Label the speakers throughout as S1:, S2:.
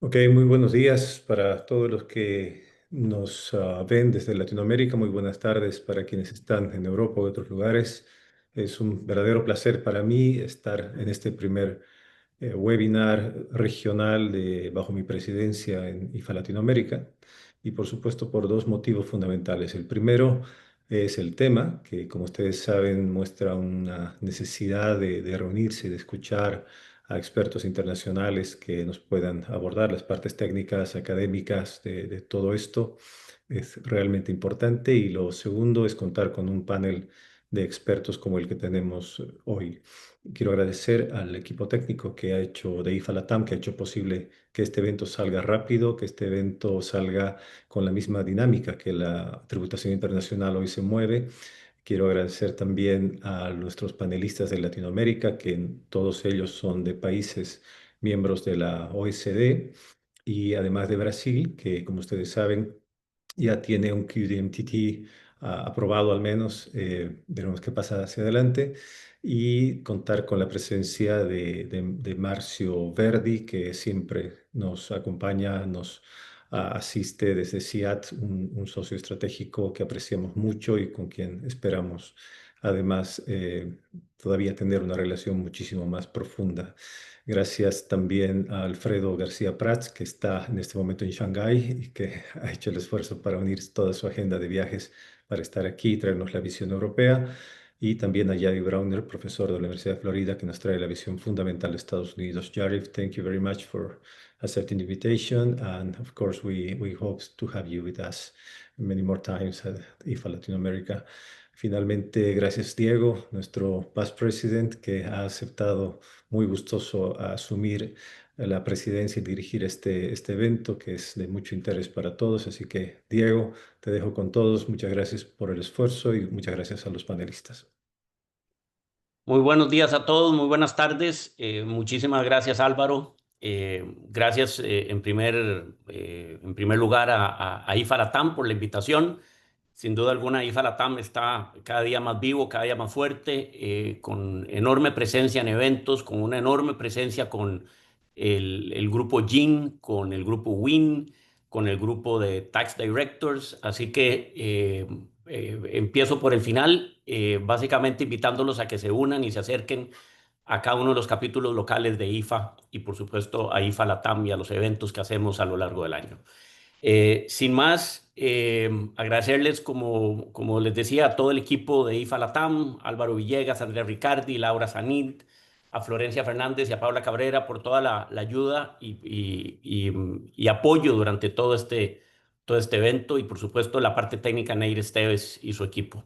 S1: Ok, muy buenos días para todos los que nos ven desde Latinoamérica. Muy buenas tardes para quienes están en Europa o otros lugares. Es un verdadero placer para mí estar en este primer webinar regional bajo mi presidencia en IFA Latinoamérica y por supuesto por dos motivos fundamentales. El primero es el tema, que como ustedes saben muestra una necesidad de reunirse, de escuchar a expertos internacionales que nos puedan abordar las partes técnicas, académicas de todo esto. Es realmente importante. Y lo segundo es contar con un panel de expertos como el que tenemos hoy. Quiero agradecer al equipo técnico que ha hecho de IFA Latam, que ha hecho posible que este evento salga rápido, que este evento salga con la misma dinámica que la tributación internacional hoy se mueve. Quiero agradecer también a nuestros panelistas de Latinoamérica, que todos ellos son de países miembros de la OECD y además de Brasil, que como ustedes saben ya tiene un QDMTT aprobado al menos. Veremos qué pasa hacia adelante. Y contar con la presencia de Marcio Verdi, que siempre nos acompaña, nos asiste desde CIAT, un socio estratégico que apreciamos mucho y con quien esperamos además todavía tener una relación muchísimo más profunda. Gracias también a Alfredo García Prats, que está en este momento en Shanghái y que ha hecho el esfuerzo para unir toda su agenda de viajes para estar aquí y traernos la visión europea. Y también a Yari Browner, profesor de la Universidad de Florida, que nos trae la visión fundamental de Estados Unidos. Yari, thank you very much for accepting the invitation. And of course, we hope to have you with us many more times at IFA Latinoamérica. Finalmente, gracias Diego, nuestro past president, que ha aceptado muy gustoso a asumir la presidencia y dirigir este evento que es de mucho interés para todos. Así que, Diego, te dejo con todos. Muchas gracias por el esfuerzo y muchas gracias a los panelistas.
S2: Muy buenos días a todos, muy buenas tardes. Muchísimas gracias, Álvaro. Gracias en primer lugar a IFA Latam por la invitación. Sin duda alguna, IFA Latam está cada día más vivo, cada día más fuerte, con enorme presencia en eventos, con una enorme presencia con el grupo GIN, con el grupo WIN, con el grupo de Tax Directors. Así que empiezo por el final, básicamente invitándolos a que se unan y se acerquen a cada uno de los capítulos locales de IFA y por supuesto a IFA Latam y a los eventos que hacemos a lo largo del año. Sin más, agradecerles, como les decía, a todo el equipo de IFA Latam, Álvaro Villegas, Andrea Ricardi, Laura Sanid, a Florencia Fernández y a Paula Cabrera por toda la ayuda y apoyo durante todo este evento y por supuesto la parte técnica, Neir Esteves y su equipo.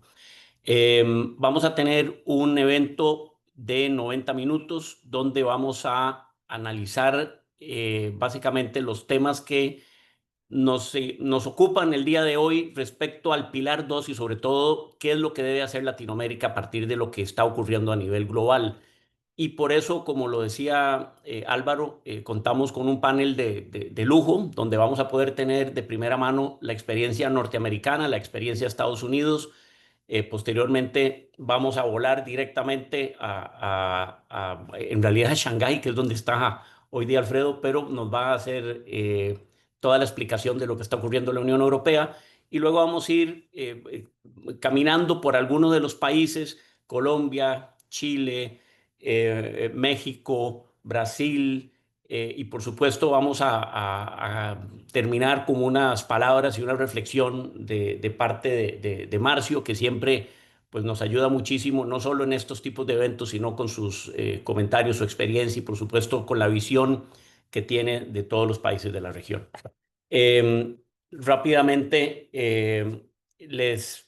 S2: Vamos a tener un evento de 90 minutos donde vamos a analizar básicamente los temas que nos ocupan el día de hoy respecto al Pilar 2 y sobre todo qué es lo que debe hacer Latinoamérica a partir de lo que está ocurriendo a nivel global. Y por eso, como lo decía Álvaro, contamos con un panel de lujo donde vamos a poder tener de primera mano la experiencia norteamericana, la experiencia de Estados Unidos. Posteriormente vamos a volar directamente en realidad a Shanghái, que es donde está hoy día Alfredo, pero nos va a hacer toda la explicación de lo que está ocurriendo en la Unión Europea. Y luego vamos a ir caminando por algunos de los países, Colombia, Chile, México, Brasil, y por supuesto vamos a terminar con unas palabras y una reflexión de parte de Marcio, que siempre pues, nos ayuda muchísimo, no solo en estos tipos de eventos, sino con sus comentarios, su experiencia y por supuesto con la visión que tiene de todos los países de la región. Rápidamente, les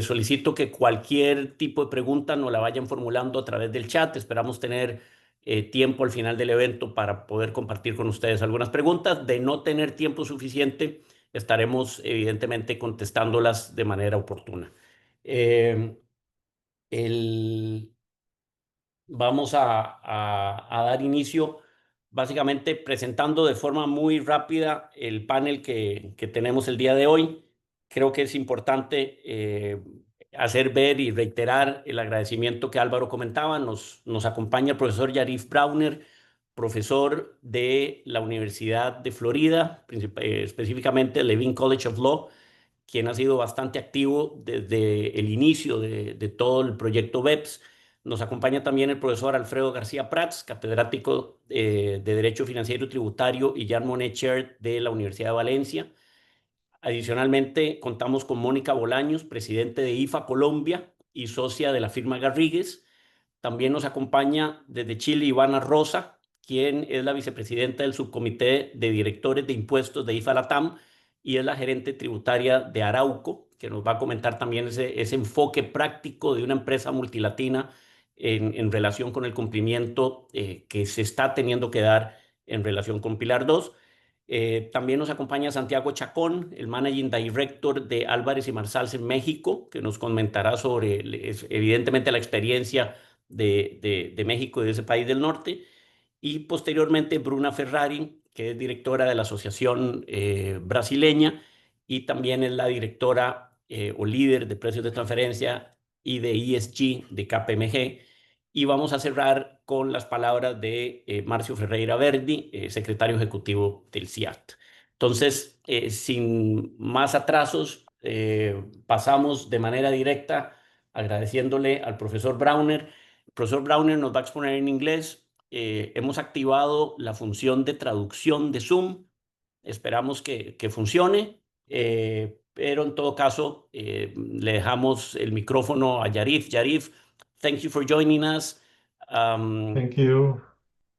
S2: solicito que cualquier tipo de pregunta nos la vayan formulando a través del chat. Esperamos tener tiempo al final del evento para poder compartir con ustedes algunas preguntas. De no tener tiempo suficiente, estaremos evidentemente contestándolas de manera oportuna. Eh, el, Vamos a dar inicio básicamente presentando de forma muy rápida el panel que tenemos el día de hoy. Creo que es importante hacer ver y reiterar el agradecimiento que Álvaro comentaba. Nos acompaña el profesor Yarif Brauner, profesor de la Universidad de Florida, específicamente el Levin College of Law, quien ha sido bastante activo desde el inicio de todo el proyecto BEPS. Nos acompaña también el profesor Alfredo García Prats, catedrático de Derecho Financiero y Tributario y Jean Monnet Chair de la Universidad de Valencia. Adicionalmente, contamos con Mónica Bolaños, presidente de IFA Colombia y socia de la firma Garrigues. También nos acompaña desde Chile Ivana Rosa, quien es la vicepresidenta del subcomité de directores de impuestos de IFA Latam y es la gerente tributaria de Arauco, que nos va a comentar también ese enfoque práctico de una empresa multilatina en relación con el cumplimiento que se está teniendo que dar en relación con Pilar 2. También nos acompaña Santiago Chacón, el Managing Director de Álvarez y Marsals en México, que nos comentará sobre, evidentemente, la experiencia de México y de ese país del norte. Y posteriormente Bruna Ferrari, que es directora de la Asociación Brasileña y también es la directora o líder de precios de transferencia y de ESG de KPMG. Y vamos a cerrar con las palabras de Marcio Ferreira Verdi, secretario ejecutivo del CIAT. Entonces, sin más atrasos, pasamos de manera directa agradeciéndole al profesor Brauner. El profesor Brauner nos va a exponer en inglés. Hemos activado la función de traducción de Zoom. Esperamos que funcione, pero en todo caso, le dejamos el micrófono a Yarif. Yarif, thank you for joining us.
S3: Thank you.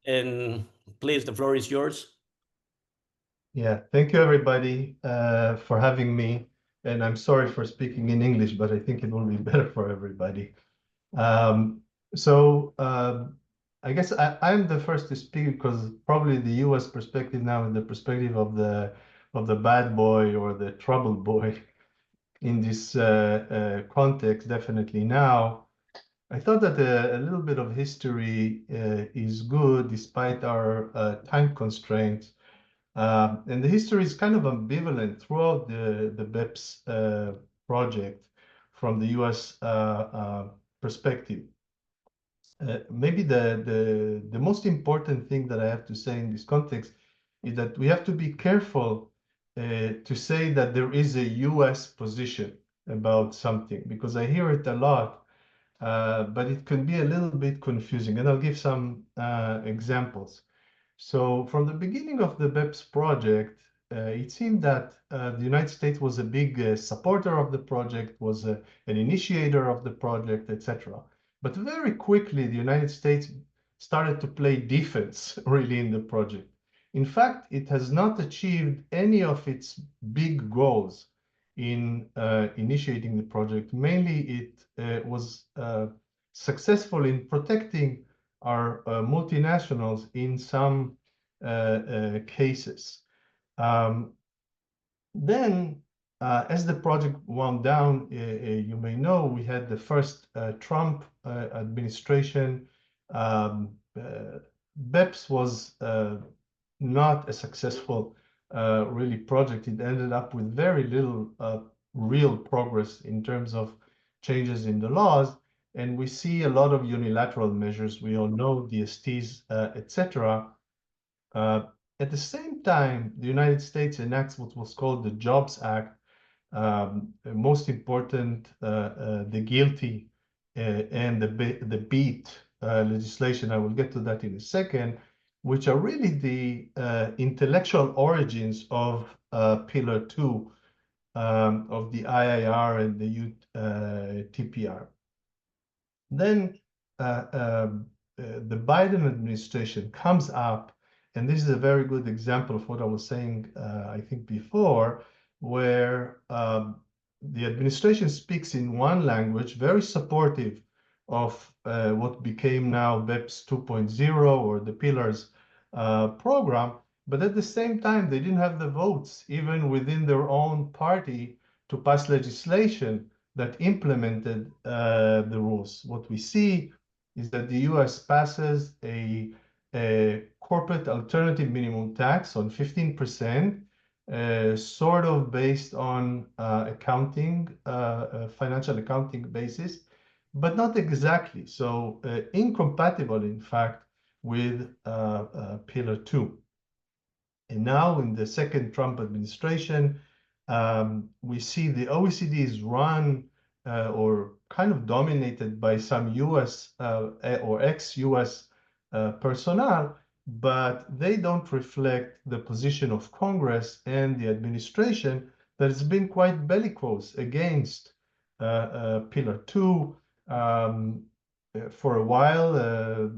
S2: And please, the floor is yours.
S3: Yeah, thank you everybody for having me. And I'm sorry for speaking in English, but I think it will be better for everybody. I guess I'm the first to speak because probably the U.S. perspective now is the perspective of the bad boy or the troubled boy in this context. Definitely now, I thought that a little bit of history is good despite our time constraints. And the history is kind of ambivalent throughout the BEPS project from the U.S. Perspective. Maybe the most important thing that I have to say in this context is that we have to be careful to say that there is a U.S. position about something, because I hear it a lot, but it can be a little bit confusing. And I'll give some examples. So from the beginning of the BEPS project, it seemed that the United States was a big supporter of the project, was an initiator of the project, etc. But very quickly, the United States started to play defense really in the project. In fact, it has not achieved any of its big goals in initiating the project. Mainly, it was successful in protecting our multinationals in some cases. Then, as the project wound down, you may know we had the first Trump administration. BEPS was not a successful really project. It ended up with very little real progress in terms of changes in the laws. And we see a lot of unilateral measures. We all know DSTs, etc. At the same time, the United States enacts what was called the Jobs Act, most important, the GILTI and the BEAT legislation. I will get to that in a second, which are really the intellectual origins of Pillar 2 of the IIR and the TPR. Then the Biden administration comes up, and this is a very good example of what I was saying, I think before, where the administration speaks in one language, very supportive of what became now BEPS 2.0 or the Pillars program, but at the same time, they didn't have the votes, even within their own party, to pass legislation that implemented the rules. What we see is that the US passes a corporate alternative minimum tax on 15%, sort of based on accounting, financial accounting basis, but not exactly. So incompatible, in fact, with Pillar 2. And now in the second Trump administration, we see the OECD is run or kind of dominated by some US or ex-US personnel, but they don't reflect the position of Congress and the administration that has been quite bellicose against Pillar 2. For a while,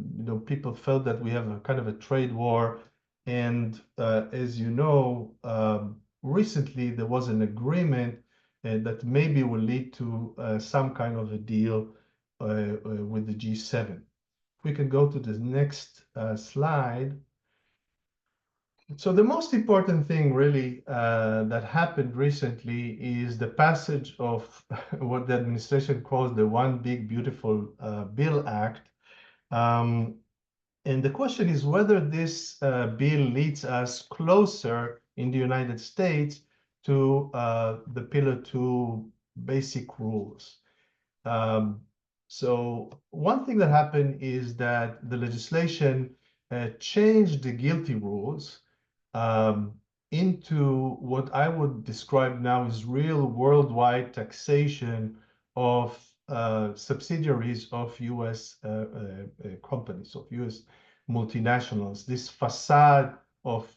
S3: people felt that we have a kind of a trade war. And as you know, recently there was an agreement that maybe will lead to some kind of a deal with the G7. If we can go to the next slide. So the most important thing really that happened recently is the passage of what the administration calls the One Big Beautiful Bill Act. And the question is whether this bill leads us closer in the United States to the Pillar 2 basic rules. So one thing that happened is that the legislation changed the GILTI rules into what I would describe now as real worldwide taxation of subsidiaries of US companies, of US multinationals. This facade of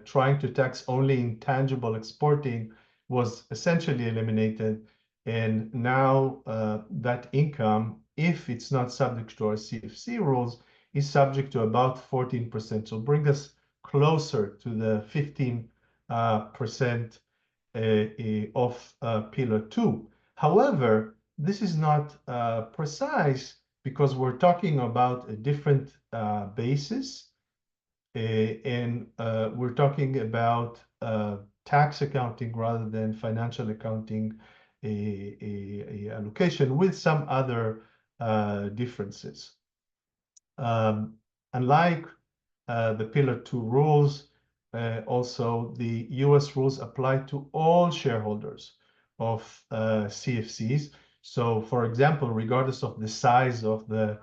S3: trying to tax only intangible exporting was essentially eliminated. And now that income, if it's not subject to our CFC rules, is subject to about 14%. So bring us closer to the 15% of Pillar 2. However, this is not precise because we're talking about a different basis, and we're talking about tax accounting rather than financial accounting allocation with some other differences. Unlike the Pillar 2 rules, also the US rules apply to all shareholders of CFCs. So for example, regardless of the size of the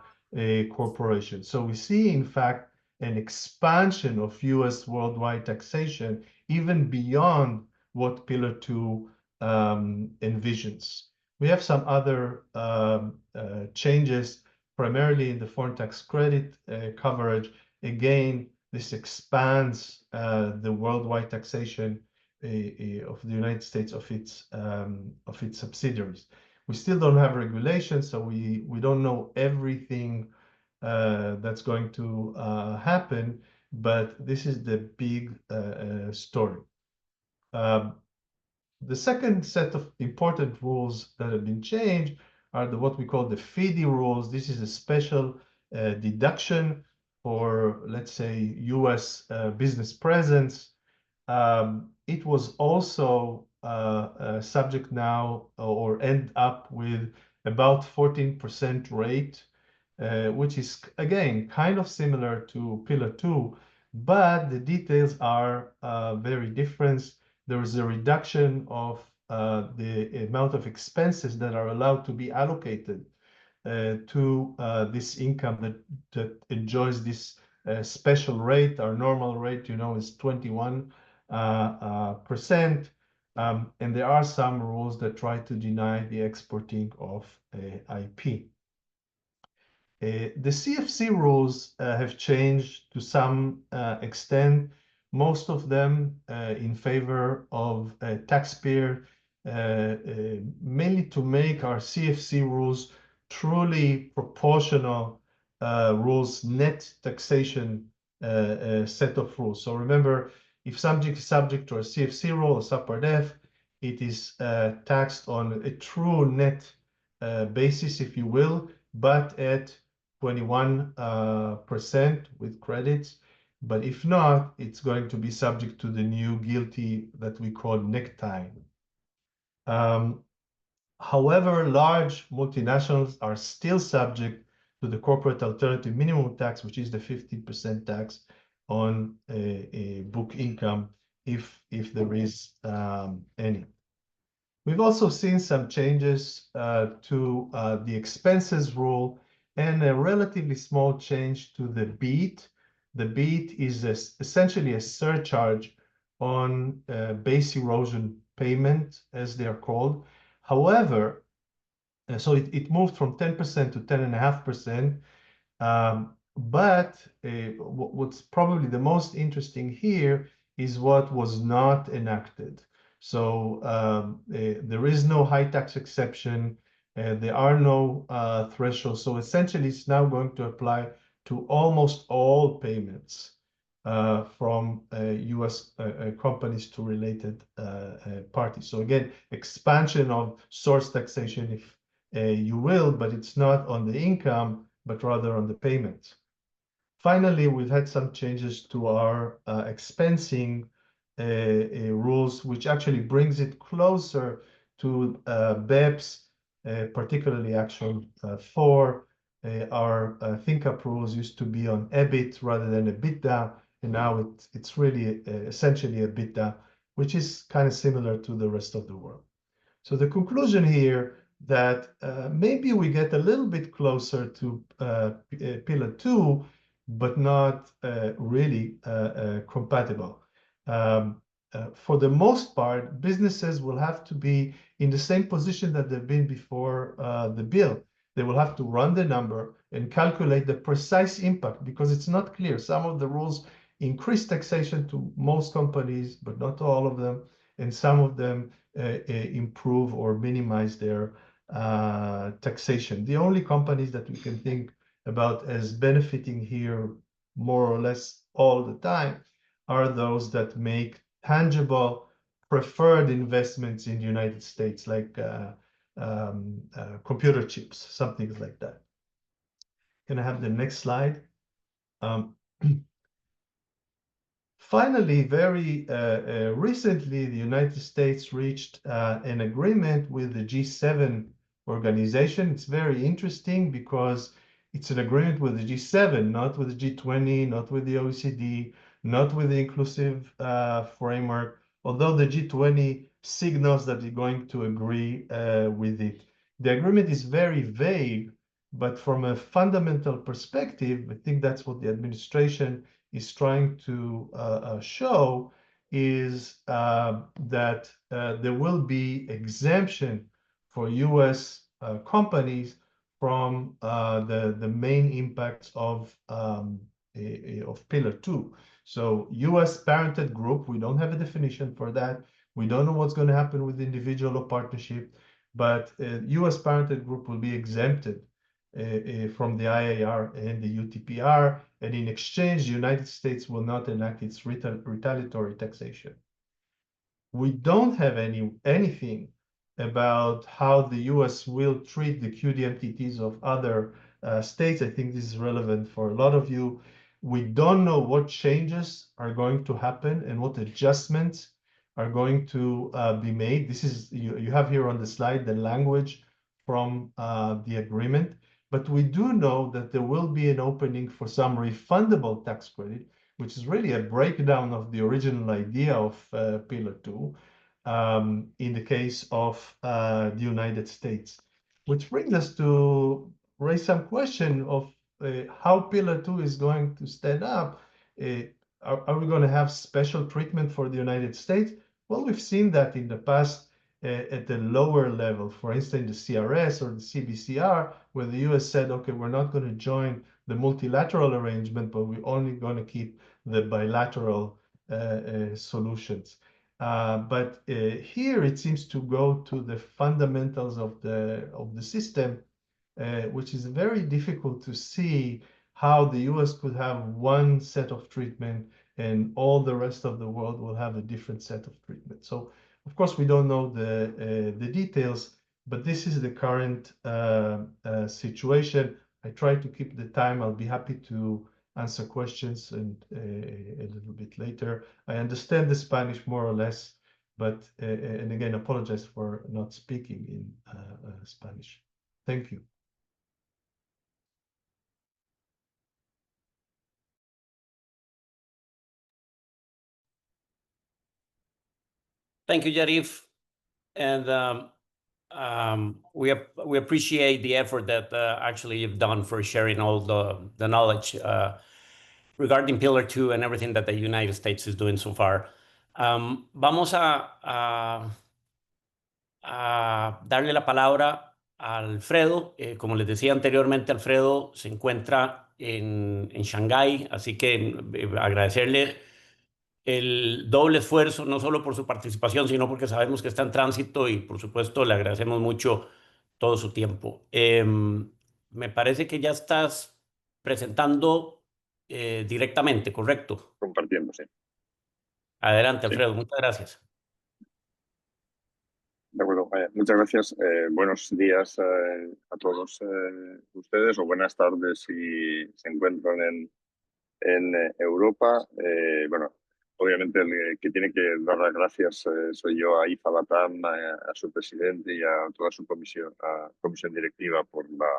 S3: corporation. So we see, in fact, an expansion of US worldwide taxation even beyond what Pillar 2 envisions. We have some other changes, primarily in the foreign tax credit coverage. Again, this expands the worldwide taxation of the United States of its subsidiaries. We still don't have regulations, so we don't know everything that's going to happen, but this is the big story. The second set of important rules that have been changed are what we call the FDII rules. This is a special deduction for, let's say, US business presence. It was also subject now or end up with about 14% rate, which is, again, kind of similar to Pillar 2, but the details are very different. There is a reduction of the amount of expenses that are allowed to be allocated to this income that enjoys this special rate. Our normal rate, is 21%. And there are some rules that try to deny the exporting of IP. The CFC rules have changed to some extent, most of them in favor of taxpayer, mainly to make our CFC rules truly proportional rules, net taxation set of rules. So remember, if subject is subject to a CFC rule, a Subpart F, it is taxed on a true net basis, if you will, but at 21% with credits. But if not, it's going to be subject to the new GILTI that we call necktie. However, large multinationals are still subject to the corporate alternative minimum tax, which is the 15% tax on a book income, if there is any. We've also seen some changes to the expenses rule. and a relatively small change to the BEAT. The BEAT is essentially a surcharge on base erosion payment, as they are called. However, so it moved from 10% to 10.5%. But what's probably the most interesting here is what was not enacted. So there is no high tax exception. There are no thresholds. So essentially, it's now going to apply to almost all payments from US companies to related parties. So again, expansion of source taxation, if you will, but it's not on the income, but rather on the payments. Finally, we've had some changes to our expensing rules, which actually brings it closer to BEPS, particularly Action 4. Our ThinkUp rules used to be on EBIT rather than EBITDA, and now it's really essentially EBITDA, which is kind of similar to the rest of the world. So the conclusion here that maybe we get a little bit closer to Pillar 2, but not really compatible. For the most part, businesses will have to be in the same position that they've been before the bill. They will have to run the number and calculate the precise impact, because it's not clear. Some of the rules increase taxation to most companies, but not to all of them. And some of them improve or minimize their taxation. The only companies that we can think about as benefiting here more or less all the time are those that make tangible preferred investments in the United States, like computer chips, something like that. Can I have the next slide? Finally, very recently, the United States reached an agreement with the G7 organization. It's very interesting because it's an agreement with the G7, not with the G20, not with the OECD, not with the inclusive framework, although the G20 signals that they're going to agree with it. The agreement is very vague, but from a fundamental perspective, I think that's what the administration is trying to show, is that there will be exemption for US companies from the main impacts of Pillar 2. So US parented group, we don't have a definition for that. We don't know what's going to happen with individual or partnership, but US parented group will be exempted from the IAR and the UTPR, and in exchange, the United States will not enact its retaliatory taxation. We don't have anything about how the US will treat the QDMTTs of other states. I think this is relevant for a lot of you. We don't know what changes are going to happen and what adjustments are going to be made. This is, you have here on the slide the language from the agreement. But we do know that there will be an opening for some refundable tax credit, which is really a breakdown of the original idea of Pillar 2 in the case of the United States. Which brings us to raise some question of how Pillar 2 is going to stand up. Are we going to have special treatment for the United States? Well, we've seen that in the past at the lower level, for instance, the CRS or the CBCR, where the US said, okay, we're not going to join the multilateral arrangement, but we're only going to keep the bilateral solutions. But here it seems to go to the fundamentals of the system, which is very difficult to see how the US could have one set of treatment and all the rest of the world will have a different set of treatment. So of course, we don't know the details, but this is the current situation. I try to keep the time. I'll be happy to answer questions and a little bit later. I understand the Spanish more or less, but and again, apologize for not speaking in Spanish. Thank you.
S2: Thank you, Yarif. And we appreciate the effort that actually you've done for sharing all the knowledge regarding Pillar 2 and everything that the United States is doing so far. Vamos a darle la palabra a Alfredo. Como les decía anteriormente, Alfredo se encuentra en Shanghái, así que agradecerle el doble esfuerzo, no solo por su participación, sino porque sabemos que está en tránsito y por supuesto le agradecemos mucho todo su tiempo. Me parece que ya estás presentando directamente, ¿correcto?
S4: Compartiendo, sí.
S2: Adelante,
S4: Sí.
S2: Alfredo, muchas gracias.
S4: De acuerdo, muchas gracias. Buenos días a todos ustedes, o buenas tardes si se encuentran en Europa. Bueno, obviamente el que tiene que dar las gracias soy yo a IFA Latam, a su presidente y a toda su comisión directiva por la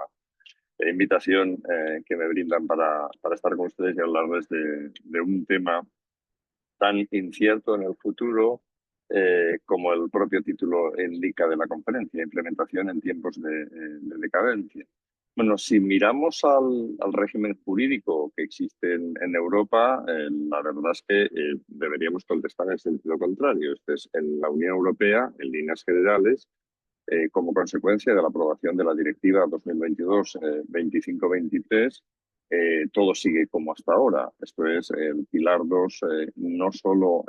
S4: invitación que me brindan para estar con ustedes y hablarles de un tema tan incierto en el futuro como el propio título indica de la conferencia, implementación en tiempos de decadencia. Bueno, si miramos al régimen jurídico que existe en Europa, la verdad es que deberíamos contestar en sentido contrario. Este es en la Unión Europea, en líneas generales, como consecuencia de la aprobación de la Directiva 2022-2523, todo sigue como hasta ahora. Esto es, el Pilar 2 no solo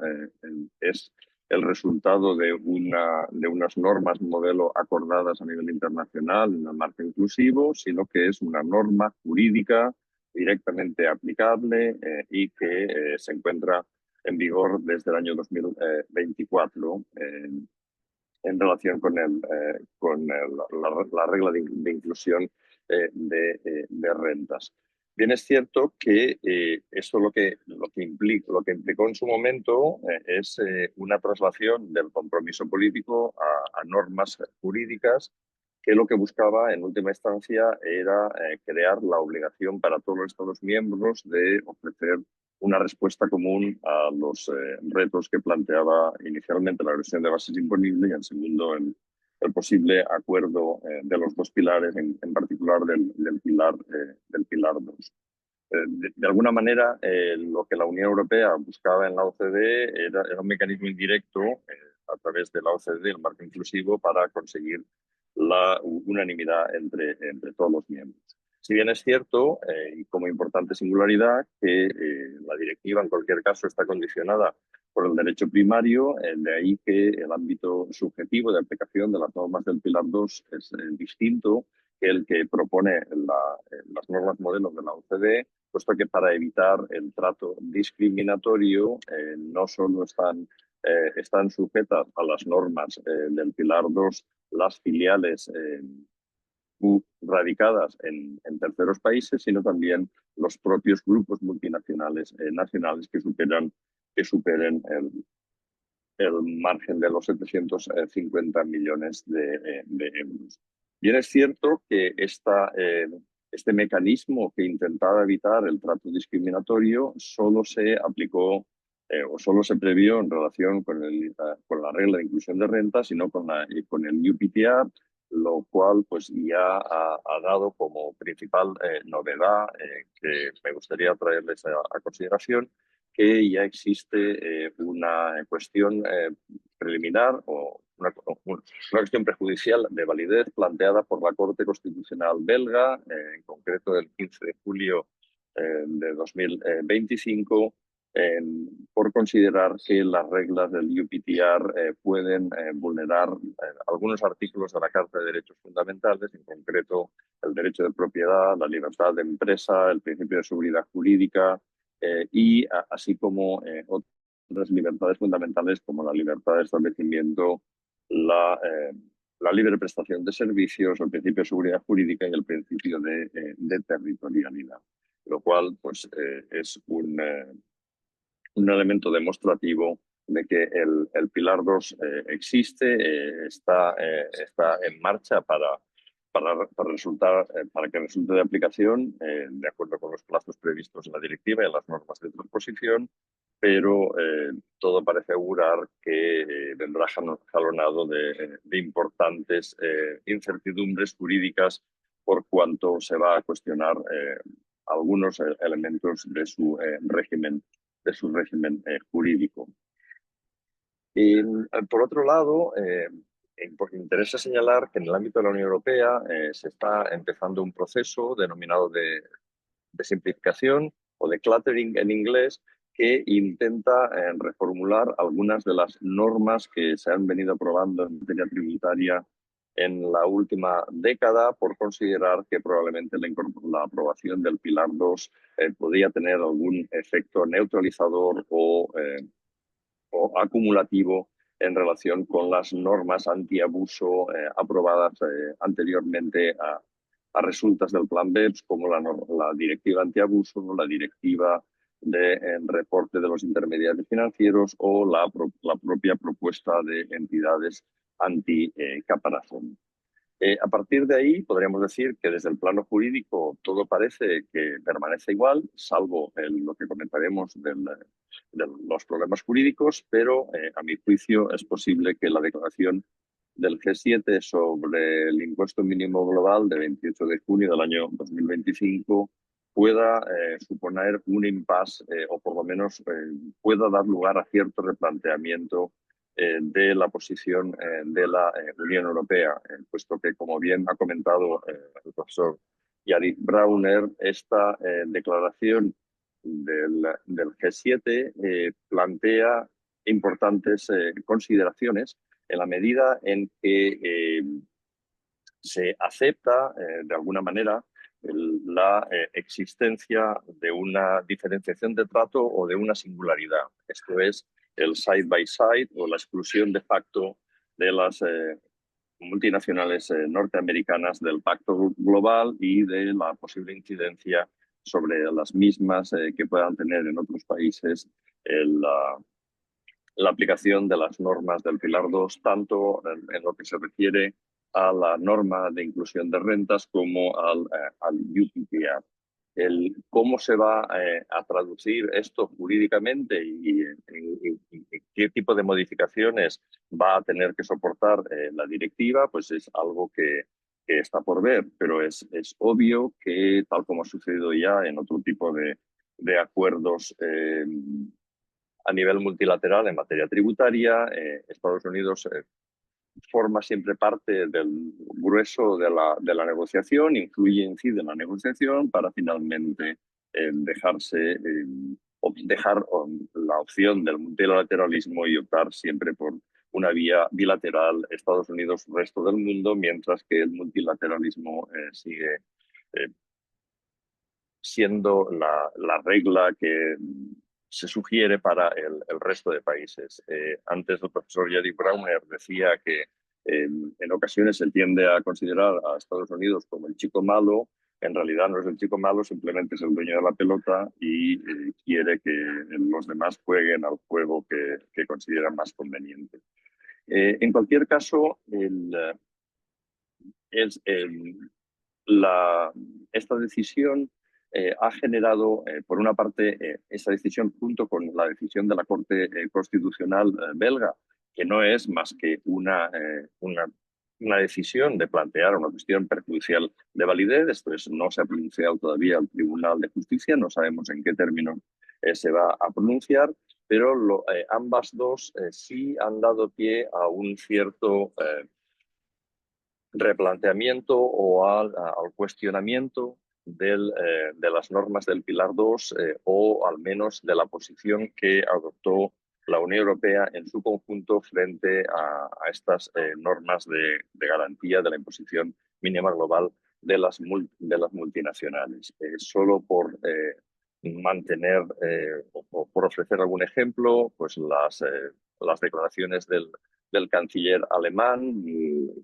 S4: es el resultado de unas normas modelo acordadas a nivel internacional en el marco inclusivo, sino que es una norma jurídica directamente aplicable y que se encuentra en vigor desde el año 2024 en relación con la regla de inclusión de rentas. Bien, es cierto que esto lo que implicó en su momento es una traslación del compromiso político a normas jurídicas, que lo que buscaba en última instancia era crear la obligación para todos los Estados miembros de ofrecer una respuesta común a los retos que planteaba inicialmente la versión de bases imponible y en segundo el posible acuerdo de los dos pilares, en particular del pilar 2. De alguna manera, lo que la Unión Europea buscaba en la OCDE era un mecanismo indirecto a través de la OCDE, el marco inclusivo, para conseguir la unanimidad entre todos los miembros. Si bien es cierto, y como importante singularidad, que la directiva en cualquier caso está condicionada por el derecho primario, de ahí que el ámbito subjetivo de aplicación de las normas del Pilar 2 es distinto que el que propone las normas modelos de la OCDE, puesto que para evitar el trato discriminatorio no solo están sujetas a las normas del Pilar 2 las filiales radicadas en terceros países, sino también los propios grupos multinacionales nacionales que superen el margen de los 750 millones de euros. Bien, es cierto que este mecanismo que intentaba evitar el trato discriminatorio solo se aplicó o solo se previó en relación con la regla de inclusión de renta, sino con el UPTR, lo cual pues ya ha dado como principal novedad que me gustaría traerles a consideración, que ya existe una cuestión preliminar o una cuestión prejudicial de validez planteada por la Corte Constitucional belga, en concreto el 15 de julio de 2025, por considerar que las reglas del UPTR pueden vulnerar algunos artículos de la Carta de Derechos Fundamentales, en concreto el derecho de propiedad, la libertad de empresa, el principio de seguridad jurídica y así como otras libertades fundamentales como la libertad de establecimiento, la libre prestación de servicios, el principio de seguridad jurídica y el principio de territorialidad, lo cual pues, es un elemento demostrativo de que el Pilar 2 existe, está en marcha para que resulte de aplicación de acuerdo con los plazos previstos en la directiva y en las normas de transposición, pero todo parece augurar que vendrá jalonado de importantes incertidumbres jurídicas por cuanto se va a cuestionar algunos elementos de su régimen jurídico. Por otro lado, interesa señalar que en el ámbito de la Unión Europea se está empezando un proceso denominado de simplificación o de cluttering en inglés, que intenta reformular algunas de las normas que se han venido aprobando en materia tributaria en la última década, por considerar que probablemente la aprobación del Pilar 2 podría tener algún efecto neutralizador o acumulativo en relación con las normas antiabuso aprobadas anteriormente a resultas del Plan BEPS, como la directiva antiabuso, la directiva de reporte de los intermediarios financieros o la propia propuesta de entidades anti-caparazón. A partir de ahí, podríamos decir que desde el plano jurídico todo parece que permanece igual, salvo lo que comentaremos de los problemas jurídicos, pero a mi juicio es posible que la declaración del G7 sobre el impuesto mínimo global de 28 de junio del año 2025 pueda suponer un impasse o por lo menos pueda dar lugar a cierto replanteamiento de la posición de la Unión Europea, puesto que, como bien ha comentado el profesor Yariv Brauner, esta declaración del G7 plantea importantes consideraciones en la medida en que se acepta de alguna manera la existencia de una diferenciación de trato o de una singularidad. Esto es el side by side o la exclusión de facto de las multinacionales norteamericanas del pacto global y de la posible incidencia sobre las mismas que puedan tener en otros países la aplicación de las normas del Pilar 2, tanto en lo que se refiere a la norma de inclusión de rentas como al UPPR. Cómo se va a traducir esto jurídicamente y qué tipo de modificaciones va a tener que soportar la directiva, pues es algo que está por ver, pero es obvio que, tal como ha sucedido ya en otro tipo de acuerdos a nivel multilateral en materia tributaria, Estados Unidos forma siempre parte del grueso de la negociación, influye e incide en la negociación para finalmente dejar la opción del multilateralismo y optar siempre por una vía bilateral Estados Unidos-resto del mundo, mientras que el multilateralismo sigue siendo la regla que se sugiere para el resto de países. Antes el profesor Yariv Brauner decía que en ocasiones se tiende a considerar a Estados Unidos como el chico malo. En realidad no es el chico malo, simplemente es el dueño de la pelota y quiere que los demás jueguen al juego que consideran más conveniente. En cualquier caso, esta decisión ha generado, por una parte, esa decisión junto con la decisión de la Corte Constitucional belga, que no es más que una decisión de plantear una cuestión perjudicial de validez. Esto es, no se ha pronunciado todavía el Tribunal de Justicia, no sabemos en qué términos se va a pronunciar, pero ambas dos sí han dado pie a un cierto replanteamiento o al cuestionamiento de las normas del Pilar 2 o al menos de la posición que adoptó la Unión Europea en su conjunto frente a estas normas de garantía de la imposición mínima global de las multinacionales. Solo por mantener o por ofrecer algún ejemplo, pues las declaraciones del canciller alemán,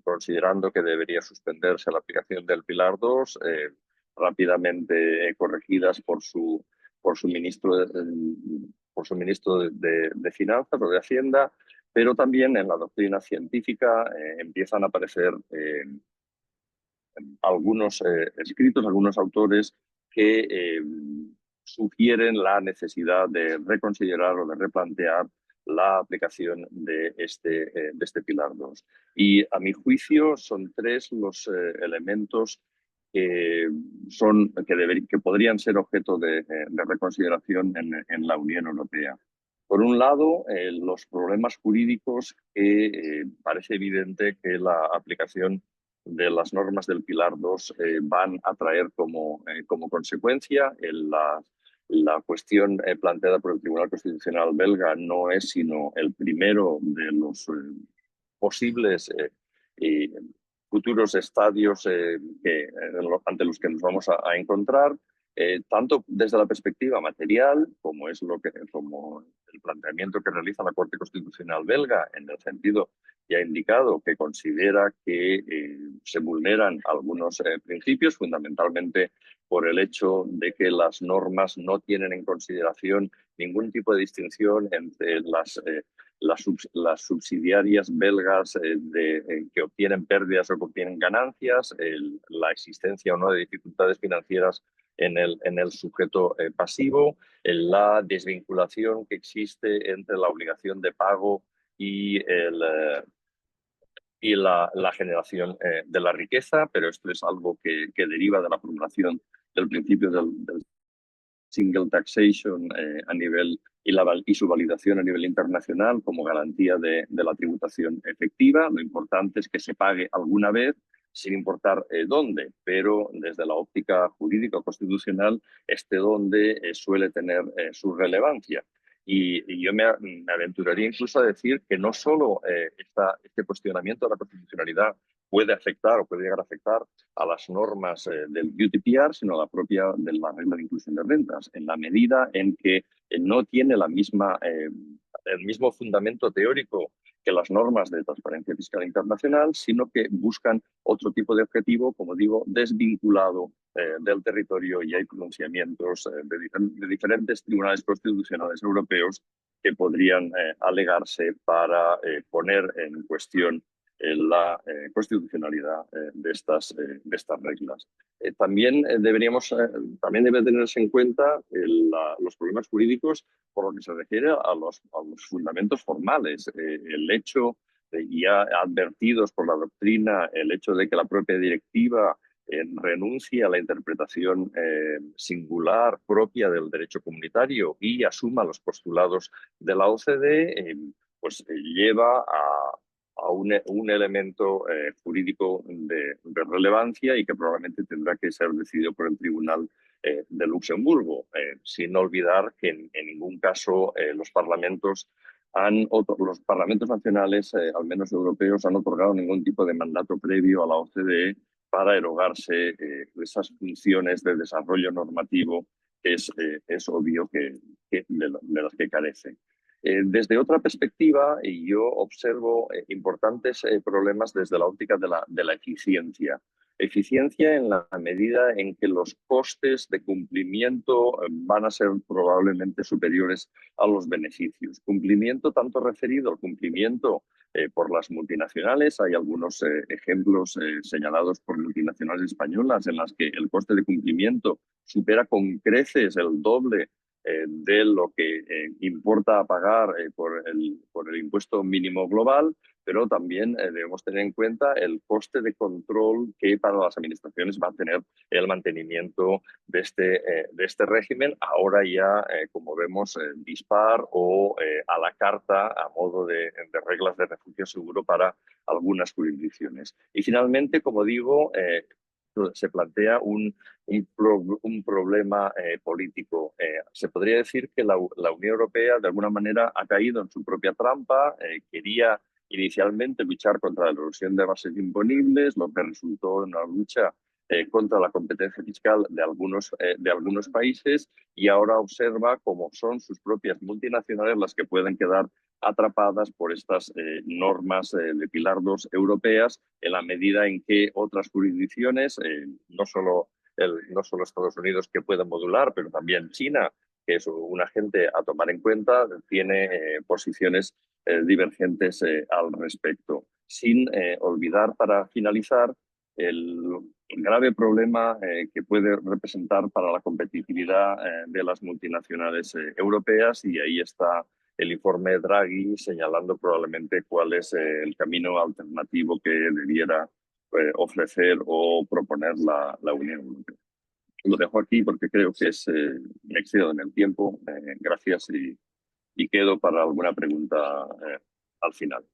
S4: considerando que debería suspenderse la aplicación del Pilar 2, rápidamente corregidas por su ministro de Finanzas o de Hacienda, pero también en la doctrina científica empiezan a aparecer algunos escritos, algunos autores que sugieren la necesidad de reconsiderar o de replantear la aplicación de este pilar 2. Y a mi juicio son tres los elementos que podrían ser objeto de reconsideración en la Unión Europea. Por un lado, los problemas jurídicos que parece evidente que la aplicación de las normas del Pilar 2 van a traer como consecuencia. La cuestión planteada por el Tribunal Constitucional belga no es sino el primero de los posibles futuros estadios ante los que nos vamos a encontrar, tanto desde la perspectiva material, como el planteamiento que realiza la Corte Constitucional belga, en el sentido ya indicado, que considera que se vulneran algunos principios, fundamentalmente por el hecho de que las normas no tienen en consideración ningún tipo de distinción entre las subsidiarias belgas que obtienen pérdidas o que obtienen ganancias, la existencia o no de dificultades financieras en el sujeto pasivo, la desvinculación que existe entre la obligación de pago y la generación de la riqueza, pero esto es algo que deriva de la formulación del principio del single taxation a nivel y su validación a nivel internacional como garantía de la tributación efectiva. Lo importante es que se pague alguna vez, sin importar dónde, pero desde la óptica jurídica constitucional, dónde suele tener su relevancia. Y yo me aventuraría incluso a decir que no solo este cuestionamiento de la constitucionalidad puede afectar o puede llegar a afectar a las normas del UTPR, sino a la propia de la regla de inclusión de rentas, en la medida en que no tiene el mismo fundamento teórico que las normas de transparencia fiscal internacional, sino que buscan otro tipo de objetivo, como digo, desvinculado del territorio, y hay pronunciamientos de diferentes tribunales constitucionales europeos que podrían alegarse para poner en cuestión la constitucionalidad de estas reglas. También debe tenerse en cuenta los problemas jurídicos por lo que se refiere a los fundamentos formales. El hecho, ya advertidos por la doctrina, el hecho de que la propia directiva renuncie a la interpretación singular propia del derecho comunitario y asuma los postulados de la OCDE, pues lleva a un elemento jurídico de relevancia y que probablemente tendrá que ser decidido por el Tribunal de Luxemburgo, sin olvidar que en ningún caso los parlamentos nacionales, al menos europeos, han otorgado ningún tipo de mandato previo a la OCDE para erogarse esas funciones de desarrollo normativo que es obvio de las que carece. Desde otra perspectiva, yo observo importantes problemas desde la óptica de la eficiencia. Eficiencia en la medida en que los costes de cumplimiento van a ser probablemente superiores a los beneficios. Cumplimiento tanto referido al cumplimiento por las multinacionales. Hay algunos ejemplos señalados por multinacionales españolas en las que el coste de cumplimiento supera con creces el doble de lo que importa pagar por el impuesto mínimo global, pero también debemos tener en cuenta el coste de control que para las administraciones va a tener el mantenimiento de este régimen, ahora ya, como vemos, dispar o a la carta a modo de reglas de refugio seguro para algunas jurisdicciones. Y finalmente, como digo, se plantea un problema político. Se podría decir que la Unión Europea de alguna manera ha caído en su propia trampa, quería inicialmente luchar contra la erosión de bases imponibles, lo que resultó en una lucha contra la competencia fiscal de algunos países, y ahora observa cómo son sus propias multinacionales las que pueden quedar atrapadas por estas normas de Pilar 2 europeas, en la medida en que otras jurisdicciones, no solo Estados Unidos, que pueden modular, pero también China, que es un agente a tomar en cuenta, tiene posiciones divergentes al respecto. Sin olvidar, para finalizar, el grave problema que puede representar para la competitividad de las multinacionales europeas, y ahí está el informe Draghi señalando probablemente cuál es el camino alternativo que debiera ofrecer o proponer la Unión Europea. Lo dejo aquí porque creo que me excedo en el tiempo. Gracias y quedo para alguna pregunta al final.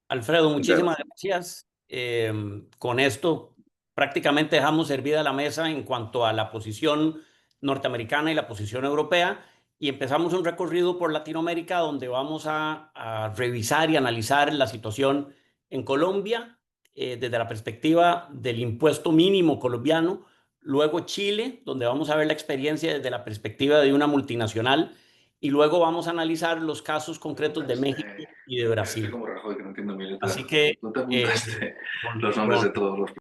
S2: Alfredo,
S4: Muchas
S2: muchísimas
S4: gracias.
S2: gracias. Con esto prácticamente dejamos servida la mesa en cuanto a la posición norteamericana y la posición europea, y empezamos un recorrido por Latinoamérica donde vamos a revisar y analizar la situación en Colombia desde la perspectiva del impuesto mínimo colombiano, luego Chile, donde vamos a ver la experiencia desde la perspectiva de una multinacional, y luego vamos a analizar los casos concretos de México y de
S5: Estoy
S2: Brasil.
S5: como Rajoy, que no entiendo mi letra.
S2: Así que
S5: No te apuntaste los
S2: con,
S5: nombres de todos los...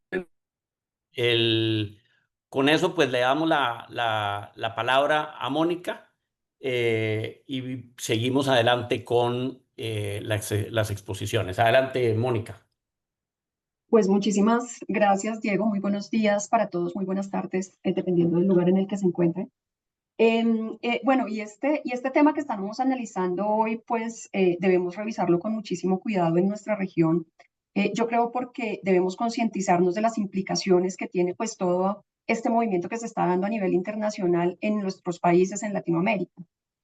S2: con eso pues le damos la palabra a Mónica y seguimos adelante con las exposiciones. Adelante, Mónica.
S6: Pues muchísimas gracias, Diego. Muy buenos días para todos, muy buenas tardes, dependiendo del lugar en el que se encuentren. Bueno, y este tema que estamos analizando hoy, pues debemos revisarlo con muchísimo cuidado en nuestra región. Yo creo porque debemos concientizarnos de las implicaciones que tiene pues todo este movimiento que se está dando a nivel internacional en nuestros países en Latinoamérica.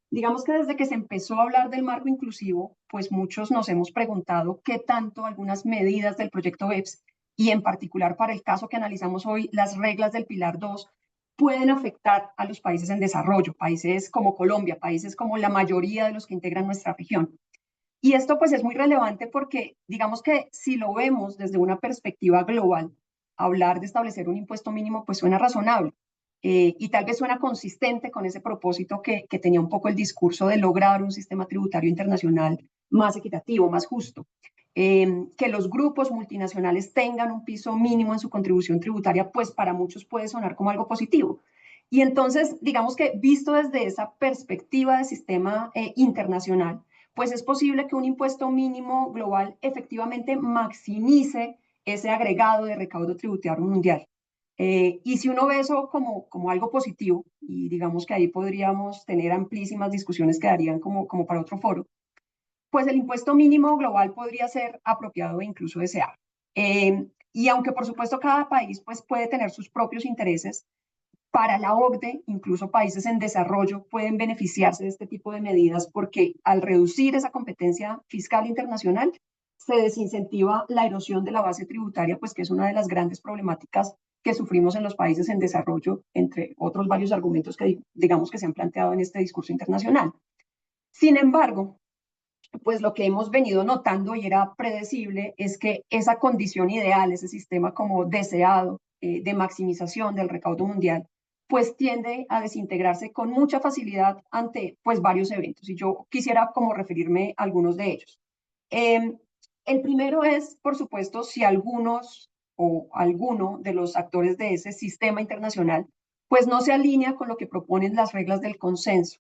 S6: Digamos que desde que se empezó a hablar del marco inclusivo, pues muchos nos hemos preguntado qué tanto algunas medidas del proyecto BEPS, y en particular para el caso que analizamos hoy, las reglas del Pilar 2, pueden afectar a los países en desarrollo, países como Colombia, países como la mayoría de los que integran nuestra región. Y esto pues es muy relevante porque digamos que si lo vemos desde una perspectiva global, hablar de establecer un impuesto mínimo pues suena razonable y tal vez suena consistente con ese propósito que tenía un poco el discurso de lograr un sistema tributario internacional más equitativo, más justo. Que los grupos multinacionales tengan un piso mínimo en su contribución tributaria, pues para muchos puede sonar como algo positivo. Y entonces, digamos que visto desde esa perspectiva de sistema internacional, pues es posible que un impuesto mínimo global efectivamente maximice ese agregado de recaudo tributario mundial. Y si uno ve eso como algo positivo, y digamos que ahí podríamos tener amplísimas discusiones que darían como para otro foro, pues el impuesto mínimo global podría ser apropiado e incluso deseado. Y aunque por supuesto cada país pues, puede tener sus propios intereses, para la OCDE, incluso países en desarrollo pueden beneficiarse de este tipo de medidas porque al reducir esa competencia fiscal internacional, se desincentiva la erosión de la base tributaria, pues que es una de las grandes problemáticas que sufrimos en los países en desarrollo, entre otros varios argumentos que digamos que se han planteado en este discurso internacional. Sin embargo, pues lo que hemos venido notando y era predecible es que esa condición ideal, ese sistema como deseado de maximización del recaudo mundial, pues tiende a desintegrarse con mucha facilidad ante pues varios eventos, y yo quisiera como referirme a algunos de ellos. El primero es, por supuesto, si algunos o alguno de los actores de ese sistema internacional pues no se alinea con lo que proponen las reglas del consenso.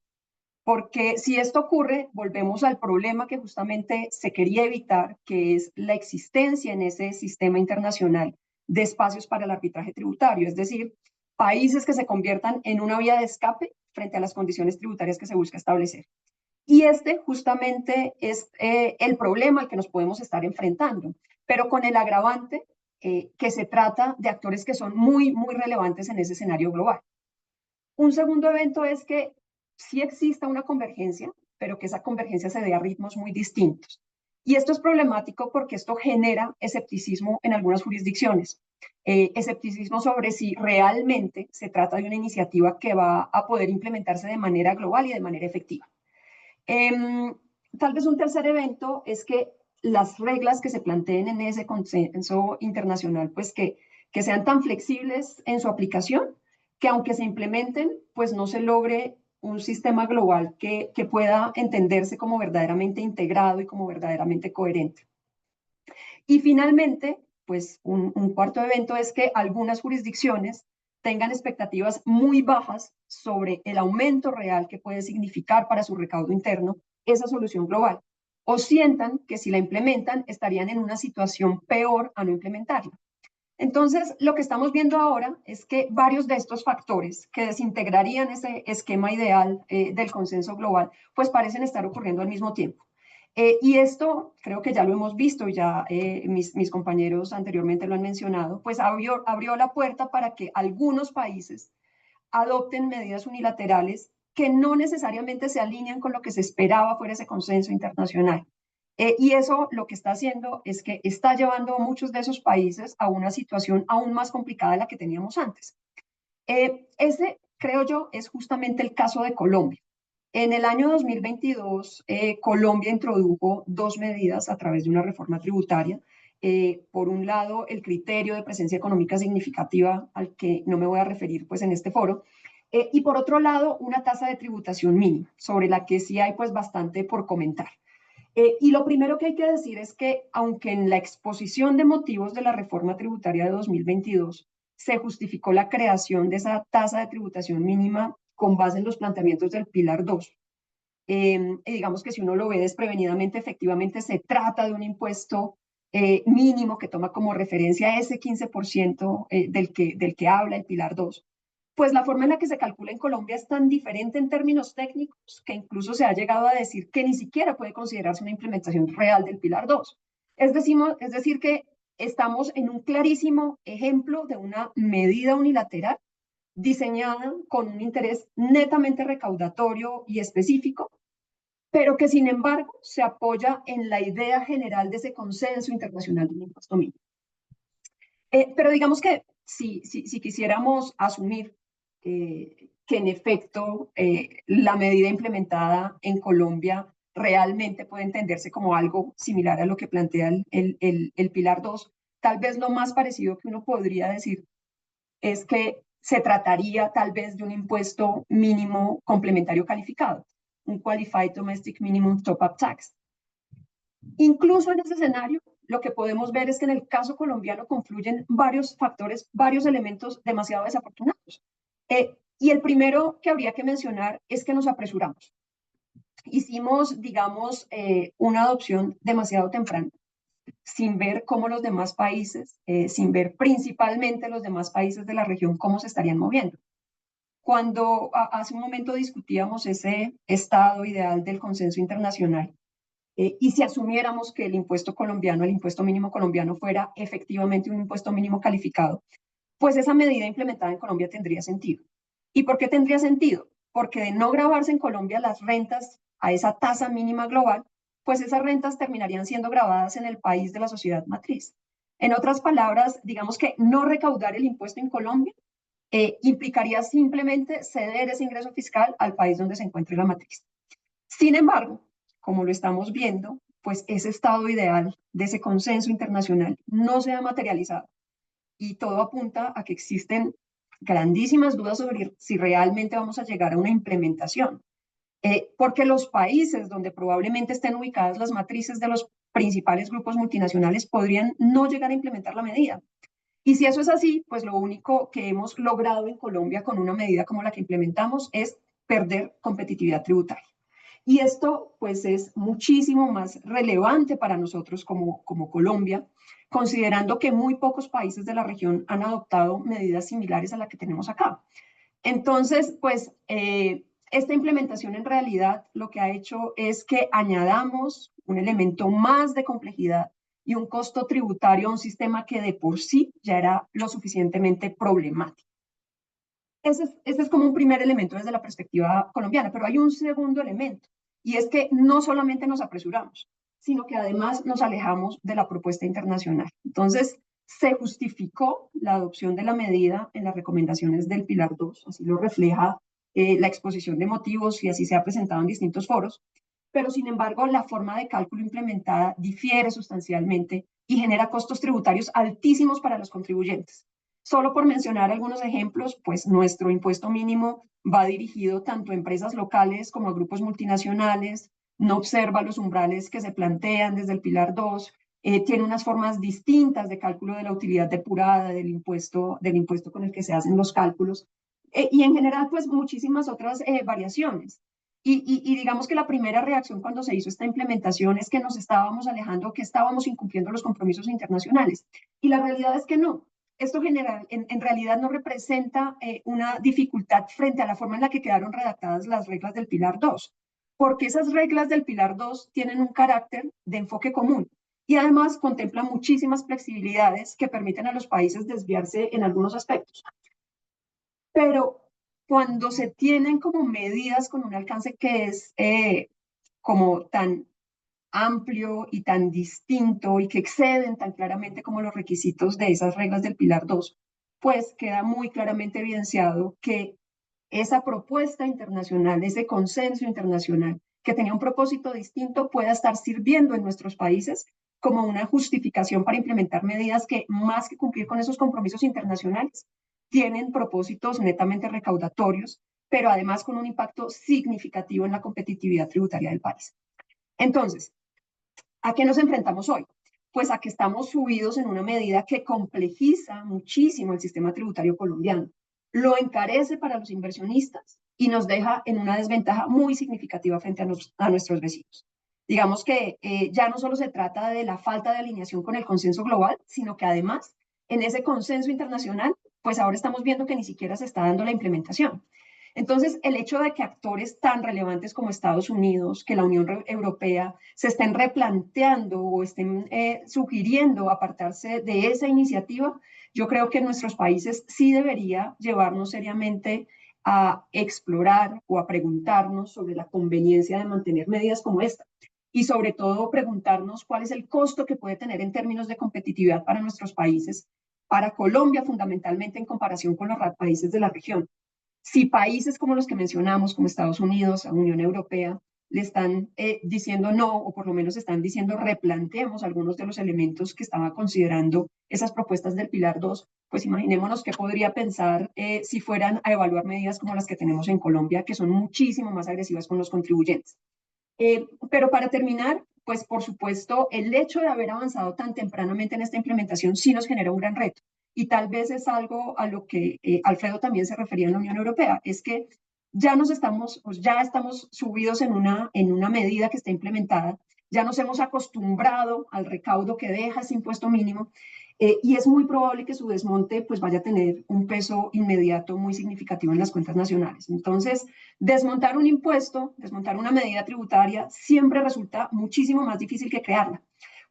S6: Porque si esto ocurre, volvemos al problema que justamente se quería evitar, que es la existencia en ese sistema internacional de espacios para el arbitraje tributario, es decir, países que se conviertan en una vía de escape frente a las condiciones tributarias que se busca establecer. Y este justamente es el problema al que nos podemos estar enfrentando, pero con el agravante que se trata de actores que son muy, muy relevantes en ese escenario global. Un segundo evento es que sí exista una convergencia, pero que esa convergencia se dé a ritmos muy distintos. Y esto es problemático porque esto genera escepticismo en algunas jurisdicciones. Escepticismo sobre si realmente se trata de una iniciativa que va a poder implementarse de manera global y de manera efectiva. Tal vez un tercer evento es que las reglas que se planteen en ese consenso internacional, pues que sean tan flexibles en su aplicación, que aunque se implementen, pues no se logre un sistema global que pueda entenderse como verdaderamente integrado y como verdaderamente coherente. Y finalmente, pues un cuarto evento es que algunas jurisdicciones tengan expectativas muy bajas sobre el aumento real que puede significar para su recaudo interno esa solución global, o sientan que si la implementan estarían en una situación peor a no implementarla. Entonces, lo que estamos viendo ahora es que varios de estos factores que desintegrarían ese esquema ideal del consenso global, pues parecen estar ocurriendo al mismo tiempo. Y esto, creo que ya lo hemos visto, ya mis compañeros anteriormente lo han mencionado, pues abrió la puerta para que algunos países adopten medidas unilaterales que no necesariamente se alinean con lo que se esperaba fuera ese consenso internacional. Y eso lo que está haciendo es que está llevando a muchos de esos países a una situación aún más complicada de la que teníamos antes. Ese, creo yo, es justamente el caso de Colombia. En el año 2022, Colombia introdujo dos medidas a través de una reforma tributaria. Por un lado, el criterio de presencia económica significativa, al que no me voy a referir pues, en este foro, y por otro lado, una tasa de tributación mínima, sobre la que sí hay pues, bastante por comentar. Y lo primero que hay que decir es que, aunque en la exposición de motivos de la reforma tributaria de 2022 se justificó la creación de esa tasa de tributación mínima con base en los planteamientos del Pilar 2, digamos que si uno lo ve desprevenidamente, efectivamente se trata de un impuesto mínimo que toma como referencia ese 15% del que habla el Pilar 2. Pues la forma en la que se calcula en Colombia es tan diferente en términos técnicos que incluso se ha llegado a decir que ni siquiera puede considerarse una implementación real del Pilar 2. Es decir, que estamos en un clarísimo ejemplo de una medida unilateral diseñada con un interés netamente recaudatorio y específico, pero que sin embargo se apoya en la idea general de ese consenso internacional de un impuesto mínimo. Pero digamos que si quisiéramos asumir que en efecto la medida implementada en Colombia realmente puede entenderse como algo similar a lo que plantea el Pilar 2, tal vez lo más parecido que uno podría decir es que se trataría tal vez de un impuesto mínimo complementario calificado, un Qualified Domestic Minimum Top-Up Tax. Incluso en ese escenario, lo que podemos ver es que en el caso colombiano confluyen varios factores, varios elementos demasiado desafortunados. Y el primero que habría que mencionar es que nos apresuramos. Hicimos, digamos, una adopción demasiado temprana, sin ver cómo los demás países, sin ver principalmente los demás países de la región cómo se estarían moviendo. Cuando hace un momento discutíamos ese estado ideal del consenso internacional, y si asumiéramos que el impuesto colombiano, el impuesto mínimo colombiano fuera efectivamente un impuesto mínimo calificado, pues esa medida implementada en Colombia tendría sentido. ¿Y por qué tendría sentido? Porque de no gravarse en Colombia las rentas a esa tasa mínima global, pues esas rentas terminarían siendo gravadas en el país de la sociedad matriz. En otras palabras, digamos que no recaudar el impuesto en Colombia implicaría simplemente ceder ese ingreso fiscal al país donde se encuentre la matriz. Sin embargo, como lo estamos viendo, pues ese estado ideal de ese consenso internacional no se ha materializado y todo apunta a que existen grandísimas dudas sobre si realmente vamos a llegar a una implementación. Porque los países donde probablemente estén ubicadas las matrices de los principales grupos multinacionales podrían no llegar a implementar la medida. Y si eso es así, pues lo único que hemos logrado en Colombia con una medida como la que implementamos es perder competitividad tributaria. Y esto pues es muchísimo más relevante para nosotros como Colombia, considerando que muy pocos países de la región han adoptado medidas similares a la que tenemos acá. Entonces, pues esta implementación en realidad lo que ha hecho es que añadamos un elemento más de complejidad y un costo tributario a un sistema que de por sí ya era lo suficientemente problemático. Ese es como un primer elemento desde la perspectiva colombiana, pero hay un segundo elemento, y es que no solamente nos apresuramos, sino que además nos alejamos de la propuesta internacional. Entonces, se justificó la adopción de la medida en las recomendaciones del Pilar 2, así lo refleja la exposición de motivos y así se ha presentado en distintos foros, pero sin embargo la forma de cálculo implementada difiere sustancialmente y genera costos tributarios altísimos para los contribuyentes. Solo por mencionar algunos ejemplos, pues nuestro impuesto mínimo va dirigido tanto a empresas locales como a grupos multinacionales, no observa los umbrales que se plantean desde el Pilar 2, tiene unas formas distintas de cálculo de la utilidad depurada del impuesto con el que se hacen los cálculos, y en general pues muchísimas otras variaciones. Y digamos que la primera reacción cuando se hizo esta implementación es que nos estábamos alejando, que estábamos incumpliendo los compromisos internacionales. Y la realidad es que no. esto en realidad no representa una dificultad frente a la forma en la que quedaron redactadas las reglas del Pilar 2, porque esas reglas del Pilar 2 tienen un carácter de enfoque común y además contemplan muchísimas flexibilidades que permiten a los países desviarse en algunos aspectos. Pero cuando se tienen como medidas con un alcance que es como tan amplio y tan distinto y que exceden tan claramente como los requisitos de esas reglas del Pilar 2, pues queda muy claramente evidenciado que esa propuesta internacional, ese consenso internacional que tenía un propósito distinto, pueda estar sirviendo en nuestros países como una justificación para implementar medidas que, más que cumplir con esos compromisos internacionales, tienen propósitos netamente recaudatorios, pero además con un impacto significativo en la competitividad tributaria del país. Entonces, ¿a qué nos enfrentamos hoy? Pues a que estamos subidos en una medida que complejiza muchísimo el sistema tributario colombiano, lo encarece para los inversionistas y nos deja en una desventaja muy significativa frente a nuestros vecinos. Digamos que ya no solo se trata de la falta de alineación con el consenso global, sino que además en ese consenso internacional, pues ahora estamos viendo que ni siquiera se está dando la implementación. Entonces, el hecho de que actores tan relevantes como Estados Unidos, que la Unión Europea, se estén replanteando o estén sugiriendo apartarse de esa iniciativa, yo creo que nuestros países sí debería llevarnos seriamente a explorar o a preguntarnos sobre la conveniencia de mantener medidas como esta. Y sobre todo preguntarnos cuál es el costo que puede tener en términos de competitividad para nuestros países, para Colombia fundamentalmente en comparación con los países de la región. Si países como los que mencionamos, como Estados Unidos, la Unión Europea, le están diciendo no, o por lo menos están diciendo replanteemos algunos de los elementos que estaba considerando esas propuestas del Pilar 2, pues imaginémonos qué podría pensar si fueran a evaluar medidas como las que tenemos en Colombia, que son muchísimo más agresivas con los contribuyentes. Pero para terminar, pues por supuesto, el hecho de haber avanzado tan tempranamente en esta implementación sí nos genera un gran reto. Y tal vez es algo a lo que Alfredo también se refería en la Unión Europea, es que ya estamos subidos en una medida que está implementada, ya nos hemos acostumbrado al recaudo que deja ese impuesto mínimo y es muy probable que su desmonte pues vaya a tener un peso inmediato muy significativo en las cuentas nacionales. Entonces, desmontar un impuesto, desmontar una medida tributaria, siempre resulta muchísimo más difícil que crearla.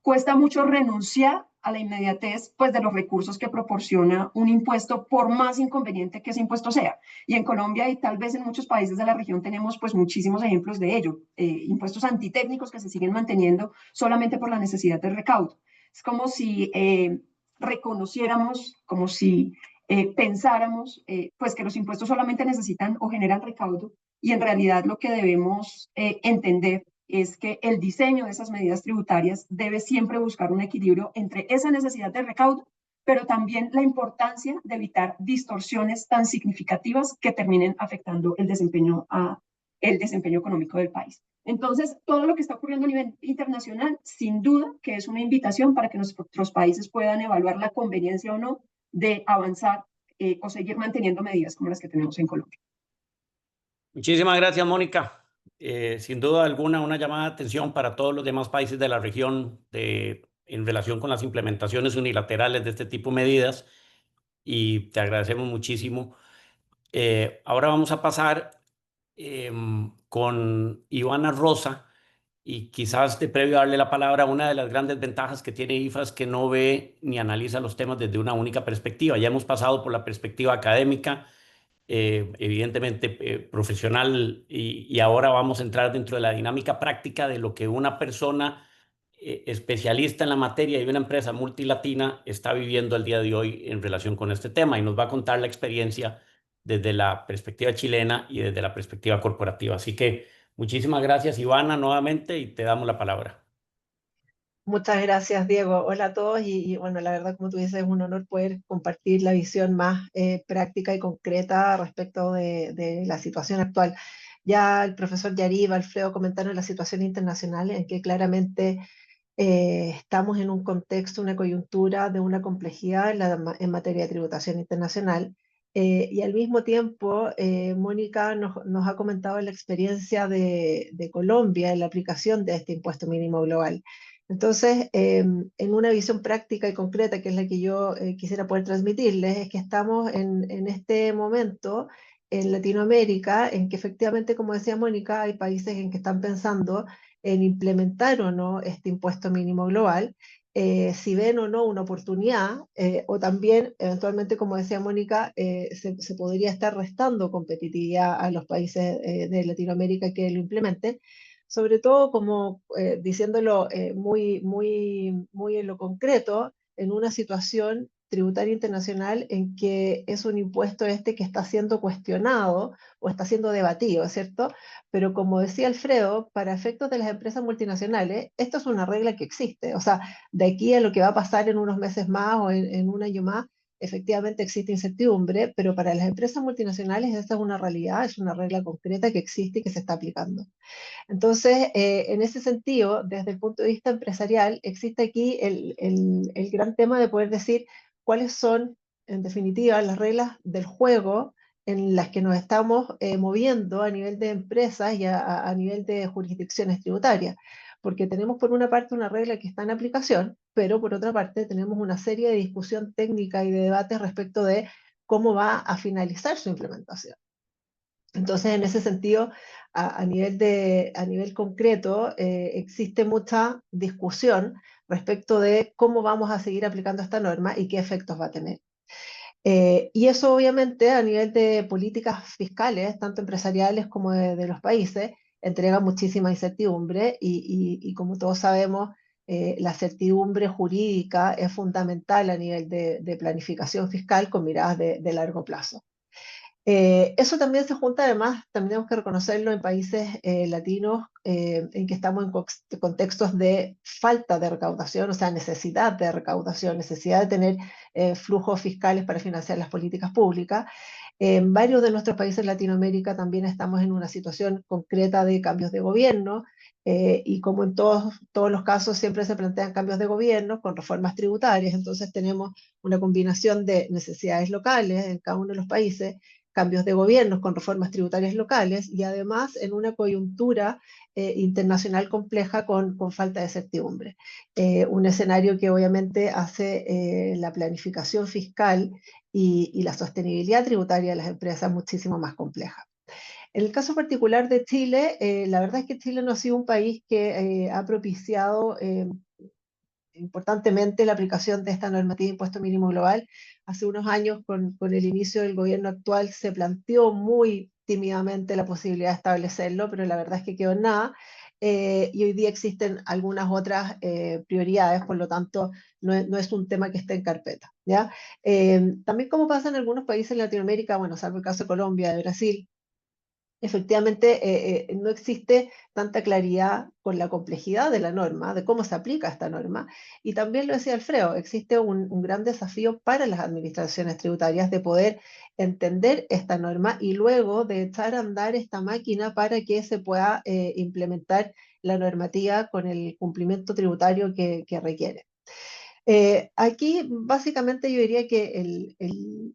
S6: Cuesta mucho renunciar a la inmediatez pues, de los recursos que proporciona un impuesto, por más inconveniente que ese impuesto sea. Y en Colombia y tal vez en muchos países de la región tenemos pues, muchísimos ejemplos de ello. Impuestos antitécnicos que se siguen manteniendo solamente por la necesidad de recaudo. Es como si reconociéramos, como si pensáramos pues que los impuestos solamente necesitan o generan recaudo y en realidad lo que debemos entender es que el diseño de esas medidas tributarias debe siempre buscar un equilibrio entre esa necesidad de recaudo, pero también la importancia de evitar distorsiones tan significativas que terminen afectando el desempeño económico del país. Entonces, todo lo que está ocurriendo a nivel internacional, sin duda que es una invitación para que nuestros países puedan evaluar la conveniencia o no de avanzar o seguir manteniendo medidas como las que tenemos en Colombia.
S2: Muchísimas gracias, Mónica. Sin duda alguna, una llamada de atención para todos los demás países de la región en relación con las implementaciones unilaterales de este tipo de medidas y te agradecemos muchísimo. Ahora vamos a pasar con Ivana Rosa y quizás de previo darle la palabra. Una de las grandes ventajas que tiene IFA es que no ve ni analiza los temas desde una única perspectiva. Ya hemos pasado por la perspectiva académica, evidentemente profesional, y ahora vamos a entrar dentro de la dinámica práctica de lo que una persona especialista en la materia y una empresa multilatina está viviendo el día de hoy en relación con este tema, y nos va a contar la experiencia desde la perspectiva chilena y desde la perspectiva corporativa. Así que muchísimas gracias, Ivana, nuevamente, y te damos la palabra.
S7: Muchas gracias, Diego. Hola a todos y bueno, la verdad, como tú dices, es un honor poder compartir la visión más práctica y concreta respecto de la situación actual. Ya el profesor Yarib, Alfredo comentaron la situación internacional en que claramente estamos en un contexto, una coyuntura de una complejidad en materia de tributación internacional. Y al mismo tiempo, Mónica nos ha comentado la experiencia de Colombia en la aplicación de este impuesto mínimo global. Entonces, en una visión práctica y concreta, que es la que yo quisiera poder transmitirles, es que estamos en este momento en Latinoamérica, en que efectivamente, como decía Mónica, hay países en que están pensando en implementar o no este impuesto mínimo global, si ven o no una oportunidad, o también, eventualmente, como decía Mónica, se podría estar restando competitividad a los países de Latinoamérica que lo implementen, sobre todo como diciéndolo muy en lo concreto, en una situación tributaria internacional en que es un impuesto este que está siendo cuestionado o está siendo debatido, ¿cierto? Pero como decía Alfredo, para efectos de las empresas multinacionales, esto es una regla que existe. O sea, de aquí a lo que va a pasar en unos meses más o en un año más, efectivamente existe incertidumbre, pero para las empresas multinacionales esta es una realidad, es una regla concreta que existe y que se está aplicando. Entonces, en ese sentido, desde el punto de vista empresarial, existe aquí el gran tema de poder decir cuáles son, en definitiva, las reglas del juego en las que nos estamos moviendo a nivel de empresas y a nivel de jurisdicciones tributarias. Porque tenemos por una parte una regla que está en aplicación, pero por otra parte tenemos una serie de discusión técnica y de debates respecto de cómo va a finalizar su implementación. Entonces, en ese sentido, a nivel concreto, existe mucha discusión respecto de cómo vamos a seguir aplicando esta norma y qué efectos va a tener. Y eso obviamente a nivel de políticas fiscales, tanto empresariales como de los países, entrega muchísima incertidumbre y como todos sabemos, la certidumbre jurídica es fundamental a nivel de planificación fiscal con miradas de largo plazo. Eso también se junta, además, también tenemos que reconocerlo en países latinos en que estamos en contextos de falta de recaudación, o sea, necesidad de recaudación, necesidad de tener flujos fiscales para financiar las políticas públicas. En varios de nuestros países en Latinoamérica también estamos en una situación concreta de cambios de gobierno y como en todos los casos siempre se plantean cambios de gobierno con reformas tributarias, entonces tenemos una combinación de necesidades locales en cada uno de los países, cambios de gobiernos con reformas tributarias locales y además en una coyuntura internacional compleja con falta de certidumbre. Un escenario que obviamente hace la planificación fiscal y la sostenibilidad tributaria de las empresas muchísimo más compleja. En el caso particular de Chile, la verdad es que Chile no ha sido un país que ha propiciado importantemente la aplicación de esta normativa de impuesto mínimo global. Hace unos años, con el inicio del gobierno actual, se planteó muy tímidamente la posibilidad de establecerlo, pero la verdad es que quedó en nada. Y hoy día existen algunas otras prioridades, por lo tanto, no es un tema que esté en carpeta, ¿ya? También como pasa en algunos países de Latinoamérica, bueno, salvo el caso de Colombia, de Brasil, efectivamente no existe tanta claridad con la complejidad de la norma, de cómo se aplica esta norma. Y también lo decía Alfredo, existe un gran desafío para las administraciones tributarias de poder entender esta norma y luego de echar a andar esta máquina para que se pueda implementar la normativa con el cumplimiento tributario que requiere. Aquí básicamente yo diría que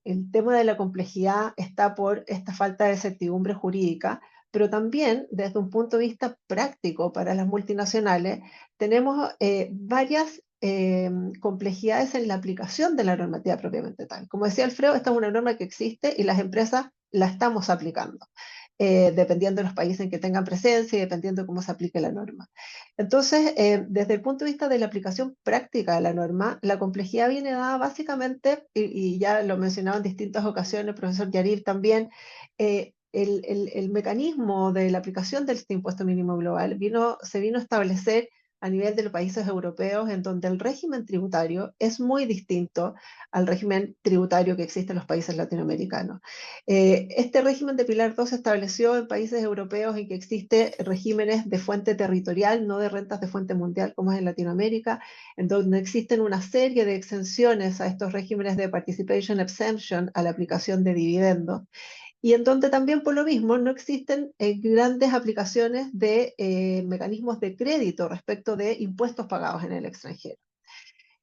S7: el tema de la complejidad está por esta falta de certidumbre jurídica, pero también desde un punto de vista práctico para las multinacionales tenemos varias complejidades en la aplicación de la normativa propiamente tal. Como decía Alfredo, esta es una norma que existe y las empresas la estamos aplicando. Dependiendo de los países en que tengan presencia y dependiendo de cómo se aplique la norma. Entonces, desde el punto de vista de la aplicación práctica de la norma, la complejidad viene dada básicamente, y ya lo mencionaba en distintas ocasiones el profesor Yarir también, el mecanismo de la aplicación de este impuesto mínimo global se vino a establecer a nivel de los países europeos, en donde el régimen tributario es muy distinto al régimen tributario que existe en los países latinoamericanos. Este régimen de Pilar II se estableció en países europeos en que existe regímenes de fuente territorial, no de rentas de fuente mundial como es en Latinoamérica, en donde existen una serie de exenciones a estos regímenes de participation exemption a la aplicación de dividendos, y en donde también por lo mismo no existen grandes aplicaciones de mecanismos de crédito respecto de impuestos pagados en el extranjero.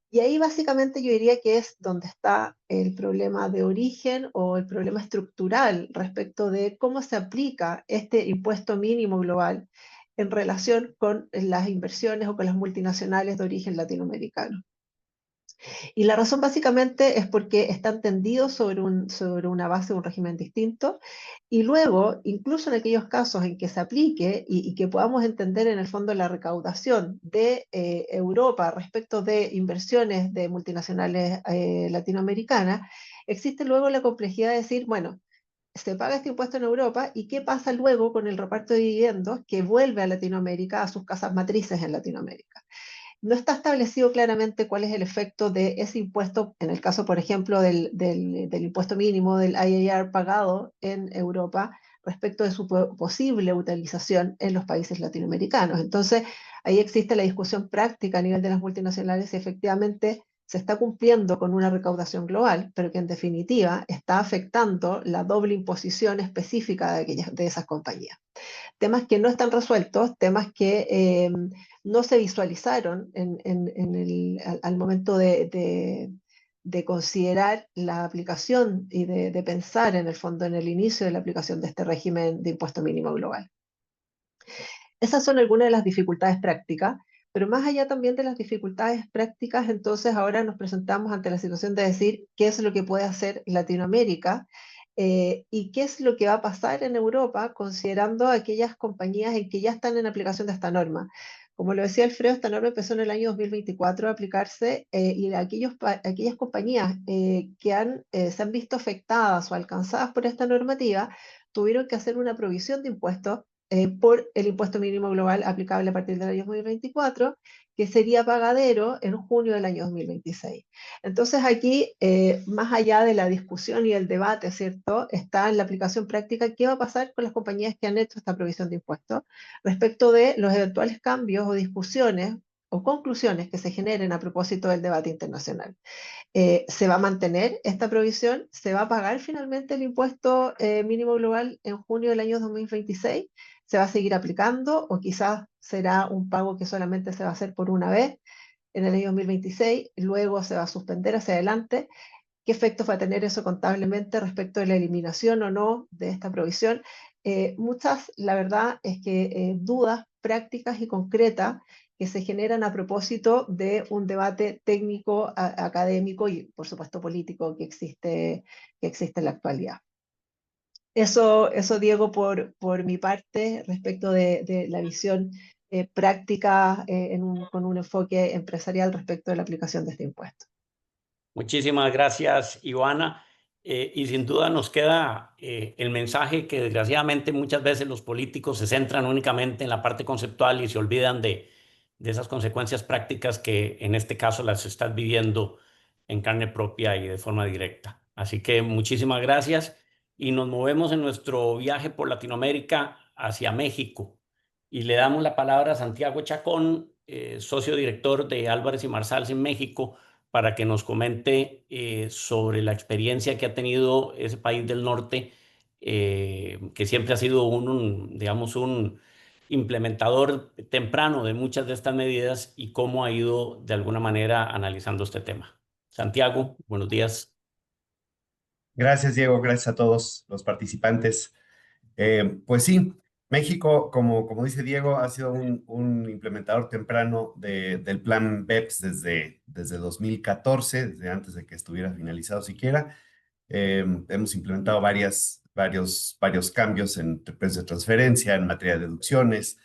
S7: Y ahí básicamente yo diría que es donde está el problema de origen o el problema estructural respecto de cómo se aplica este impuesto mínimo global en relación con las inversiones o con las multinacionales de origen latinoamericano. Y la razón básicamente es porque están tendidos sobre una base de un régimen distinto, y luego, incluso en aquellos casos en que se aplique y que podamos entender en el fondo la recaudación de Europa respecto de inversiones de multinacionales latinoamericanas, existe luego la complejidad de decir, bueno, se paga este impuesto en Europa, ¿y qué pasa luego con el reparto de dividendos que vuelve a Latinoamérica, a sus casas matrices en Latinoamérica? No está establecido claramente cuál es el efecto de ese impuesto, en el caso, por ejemplo, del impuesto mínimo, del IAR pagado en Europa, respecto de su posible utilización en los países latinoamericanos. Entonces, ahí existe la discusión práctica a nivel de las multinacionales si efectivamente se está cumpliendo con una recaudación global, pero que en definitiva está afectando la doble imposición específica de esas compañías. Temas que no están resueltos, temas que no se visualizaron al momento de considerar la aplicación y de pensar en el fondo en el inicio de la aplicación de este régimen de impuesto mínimo global. Esas son algunas de las dificultades prácticas, pero más allá también de las dificultades prácticas, entonces ahora nos presentamos ante la situación de decir qué es lo que puede hacer Latinoamérica y qué es lo que va a pasar en Europa considerando aquellas compañías en que ya están en aplicación de esta norma. Como lo decía Alfredo, esta norma empezó en el año 2024 a aplicarse y aquellas compañías que se han visto afectadas o alcanzadas por esta normativa tuvieron que hacer una provisión de impuestos por el impuesto mínimo global aplicable a partir del año 2024, que sería pagadero en junio del año 2026. Entonces aquí, más allá de la discusión y el debate, ¿cierto?, está en la aplicación práctica qué va a pasar con las compañías que han hecho esta provisión de impuestos respecto de los eventuales cambios o discusiones o conclusiones que se generen a propósito del debate internacional. ¿Se va a mantener esta provisión? ¿Se va a pagar finalmente el impuesto mínimo global en junio del año 2026? ¿Se va a seguir aplicando o quizás será un pago que solamente se va a hacer por una vez en el año 2026, luego se va a suspender hacia adelante? ¿Qué efectos va a tener eso contablemente respecto de la eliminación o no de esta provisión? Muchas, la verdad, es que dudas prácticas y concretas que se generan a propósito de un debate técnico, académico y, por supuesto, político que existe en la actualidad. Eso Diego, por mi parte, respecto de la visión práctica con un enfoque empresarial respecto de la aplicación de este impuesto.
S2: Muchísimas gracias, Ivana. Y sin duda nos queda el mensaje que desgraciadamente muchas veces los políticos se centran únicamente en la parte conceptual y se olvidan de esas consecuencias prácticas que en este caso las estás viviendo en carne propia y de forma directa. Así que muchísimas gracias y nos movemos en nuestro viaje por Latinoamérica hacia México y le damos la palabra a Santiago Chacón, socio director de Álvarez y Marsal en México, para que nos comente sobre la experiencia que ha tenido ese país del norte, que siempre ha sido digamos, un implementador temprano de muchas de estas medidas y cómo ha ido de alguna manera analizando este tema. Santiago, buenos días.
S8: Gracias, Diego. Gracias a todos los participantes. Pues sí, México, como dice Diego, ha sido un implementador temprano del plan BEPS desde 2014, desde antes de que estuviera finalizado siquiera. Hemos implementado varios cambios en precios de transferencia, en materia de deducciones,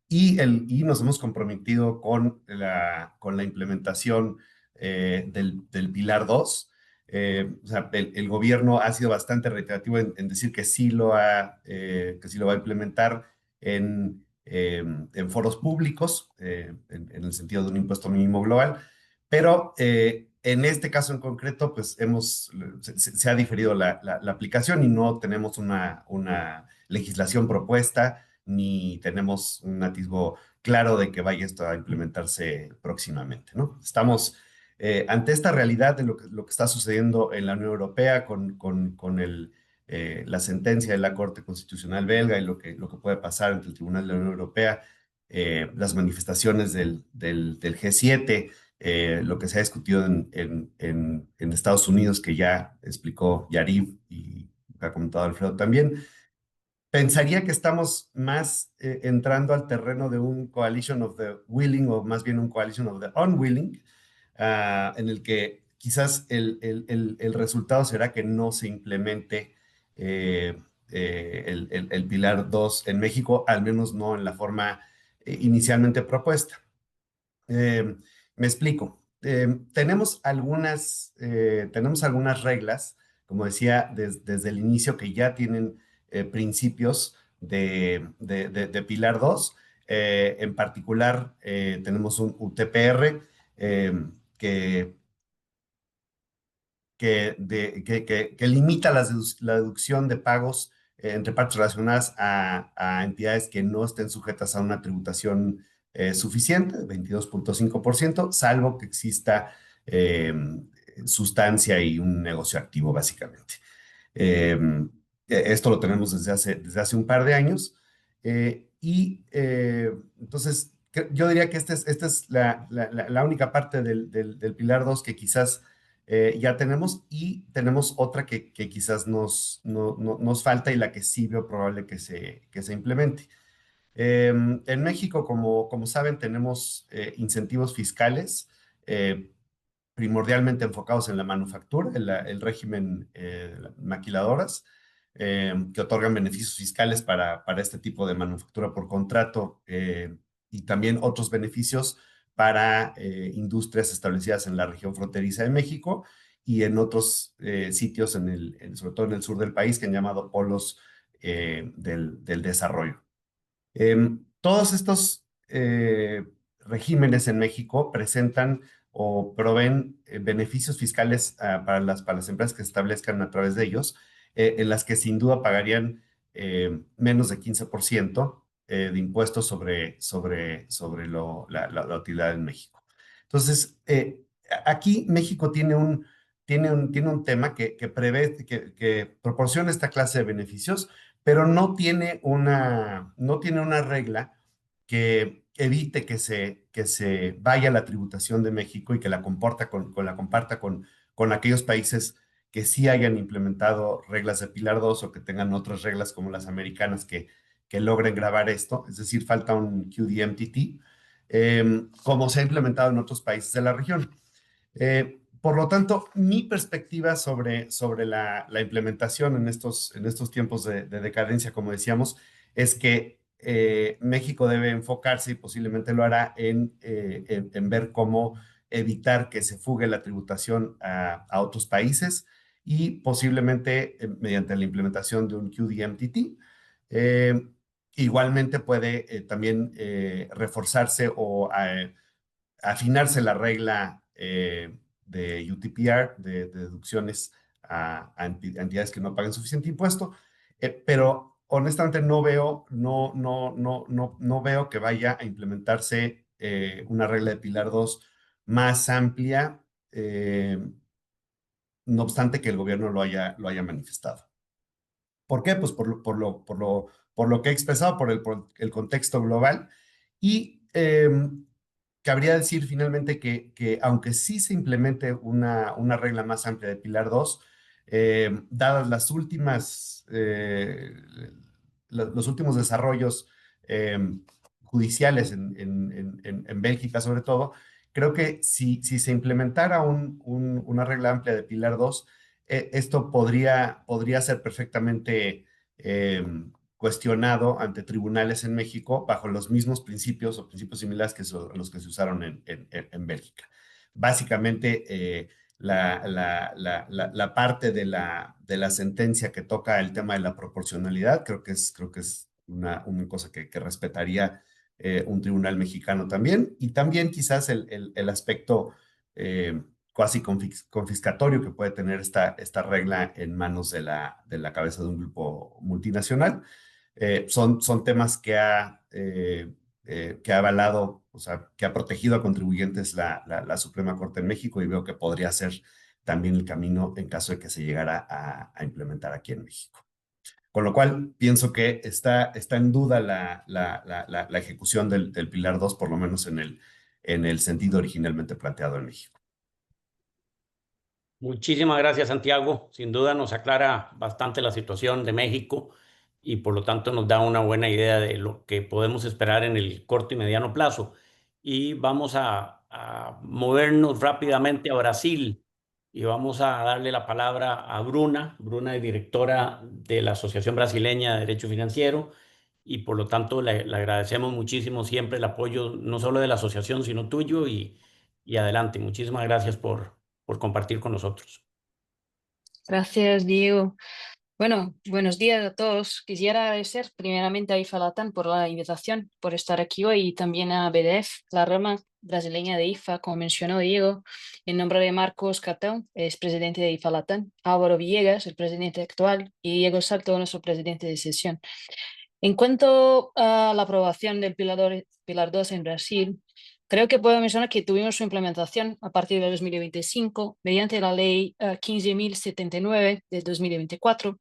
S8: y nos hemos comprometido con la implementación del Pilar 2. O sea, el gobierno ha sido bastante reiterativo en decir que sí lo va a implementar en foros públicos, en el sentido de un impuesto mínimo global, pero en este caso en concreto, pues se ha diferido la aplicación y no tenemos una legislación propuesta, ni tenemos un atisbo claro de que vaya esto a implementarse próximamente, ¿no? Estamos ante esta realidad de lo que está sucediendo en la Unión Europea con la sentencia de la Corte Constitucional belga y lo que puede pasar ante el Tribunal de la Unión Europea, las manifestaciones del G7, lo que se ha discutido en Estados Unidos, que ya explicó Yariv y ha comentado Alfredo también. pensaría que estamos más entrando al terreno de un coalition of the willing o más bien un coalition of the unwilling, en el que quizás el resultado será que no se implemente el Pilar 2 en México, al menos no en la forma inicialmente propuesta. Me explico. Tenemos algunas reglas, como decía, desde el inicio, que ya tienen principios de Pilar 2. En particular, tenemos un UTPR que limita la deducción de pagos entre partes relacionadas a entidades que no estén sujetas a una tributación suficiente, 22.5%, salvo que exista sustancia y un negocio activo, básicamente. Esto lo tenemos desde hace un par de años. Entonces, yo diría que esta es la única parte del Pilar 2 que quizás ya tenemos, y tenemos otra que quizás nos falta y la que sí veo probable que se implemente. En México, como saben, tenemos incentivos fiscales primordialmente enfocados en la manufactura, el régimen maquiladoras, que otorgan beneficios fiscales para este tipo de manufactura por contrato, y también otros beneficios para industrias establecidas en la región fronteriza de México y en otros sitios, sobre todo en el sur del país, que han llamado polos del desarrollo. Todos estos regímenes en México presentan o proveen beneficios fiscales para las empresas que se establezcan a través de ellos, en las que sin duda pagarían menos de 15% de impuestos sobre la utilidad en México. Entonces, aquí México tiene un tema que prevé, que proporciona esta clase de beneficios, pero no tiene una regla que evite que se vaya la tributación de México y que la comparta con aquellos países que sí hayan implementado reglas de Pilar 2 o que tengan otras reglas como las americanas que logren grabar esto. Es decir, falta un QDMTT, como se ha implementado en otros países de la región. Por lo tanto, mi perspectiva sobre la implementación en estos tiempos de decadencia, como decíamos, es que México debe enfocarse, y posiblemente lo hará, en ver cómo evitar que se fugue la tributación a otros países, y posiblemente mediante la implementación de un QDMTT. Igualmente puede también reforzarse o afinarse la regla de UTPR, de deducciones a entidades que no paguen suficiente impuesto, pero honestamente no veo que vaya a implementarse una regla de Pilar 2 más amplia, no obstante que el gobierno lo haya manifestado. ¿Por qué? Pues por lo que he expresado, por el contexto global, y cabría decir finalmente que aunque sí se implemente una regla más amplia de Pilar 2, dadas los últimos desarrollos judiciales en Bélgica sobre todo, creo que si se implementara una regla amplia de Pilar 2, esto podría ser perfectamente cuestionado ante tribunales en México bajo los mismos principios o principios similares que los que se usaron en Bélgica. Básicamente, la parte de la sentencia que toca el tema de la proporcionalidad, creo que es una cosa que respetaría un tribunal mexicano también, y también quizás el aspecto cuasi confiscatorio que puede tener esta regla en manos de la cabeza de un grupo multinacional. Son temas que ha avalado, o sea, que ha protegido a contribuyentes la Suprema Corte en México, y veo que podría ser también el camino en caso de que se llegara a implementar aquí en México. Con lo cual, pienso que está en duda la ejecución del Pilar 2, por lo menos en el sentido originalmente planteado en México.
S2: Muchísimas gracias, Santiago. Sin duda nos aclara bastante la situación de México. y por lo tanto nos da una buena idea de lo que podemos esperar en el corto y mediano plazo. Y vamos a movernos rápidamente a Brasil y vamos a darle la palabra a Bruna. Bruna es directora de la Asociación Brasileña de Derecho Financiero y por lo tanto le agradecemos muchísimo siempre el apoyo no solo de la asociación sino tuyo y adelante. Muchísimas gracias por compartir con nosotros.
S9: Gracias, Diego. Bueno, buenos días a todos. Quisiera agradecer primeramente a IFA Latam por la invitación, por estar aquí hoy y también a BDF, la rama brasileña de IFA, como mencionó Diego, en nombre de Marcos Catão, es presidente de IFA Latam, Álvaro Villegas, el presidente actual, y Diego Salto, nuestro presidente de sesión. En cuanto a la aprobación del Pilar 2 en Brasil, creo que puedo mencionar que tuvimos su implementación a partir de 2025 mediante la ley 15.079 de 2024,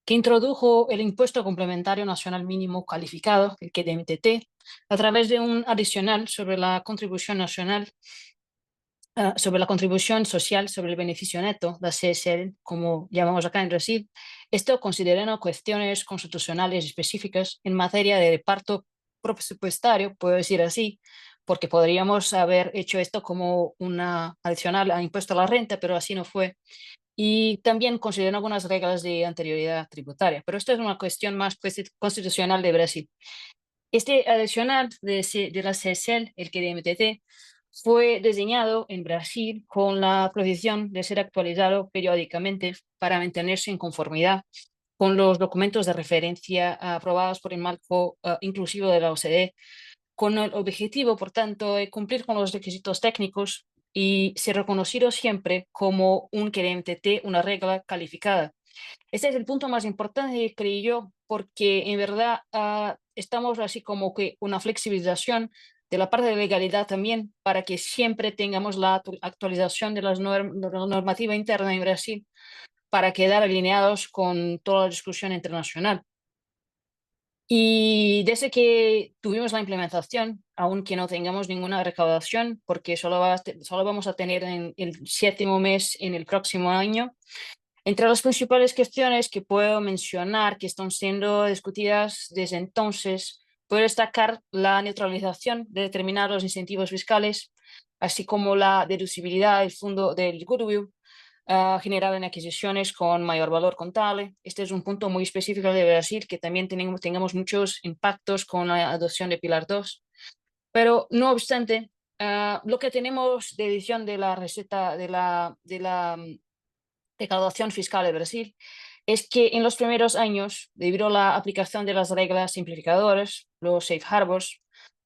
S9: que introdujo el impuesto complementario nacional mínimo calificado, el QDMTT, a través de un adicional sobre la contribución nacional, sobre la contribución social sobre el beneficio neto, la CSL, como llamamos acá en Brasil. Esto considerando cuestiones constitucionales específicas en materia de reparto presupuestario, puedo decir así, porque podríamos haber hecho esto como una adicional a impuesto a la renta, pero así no fue. Y también consideran algunas reglas de anterioridad tributaria, pero esto es una cuestión más constitucional de Brasil. Este adicional de la CSL, el QDMTT, fue diseñado en Brasil con la prohibición de ser actualizado periódicamente para mantenerse en conformidad con los documentos de referencia aprobados por el marco inclusivo de la OCDE, con el objetivo, por tanto, de cumplir con los requisitos técnicos y ser reconocido siempre como un QDMTT, una regla calificada. Este es el punto más importante, creo yo, porque en verdad estamos así como que una flexibilización de la parte de legalidad también para que siempre tengamos la actualización de la normativa interna en Brasil para quedar alineados con toda la discusión internacional. Y desde que tuvimos la implementación, aunque no tengamos ninguna recaudación, porque solo vamos a tener en el 7º mes en el próximo año, entre las principales cuestiones que puedo mencionar que están siendo discutidas desde entonces, puedo destacar la neutralización de determinados incentivos fiscales, así como la deducibilidad del fondo del goodwill generado en adquisiciones con mayor valor contable. Este es un punto muy específico de Brasil, que también tengamos muchos impactos con la adopción de Pilar 2. Pero no obstante, lo que tenemos de edición de la receta de la recaudación fiscal de Brasil es que en los primeros años, debido a la aplicación de las reglas simplificadoras, los safe harbors,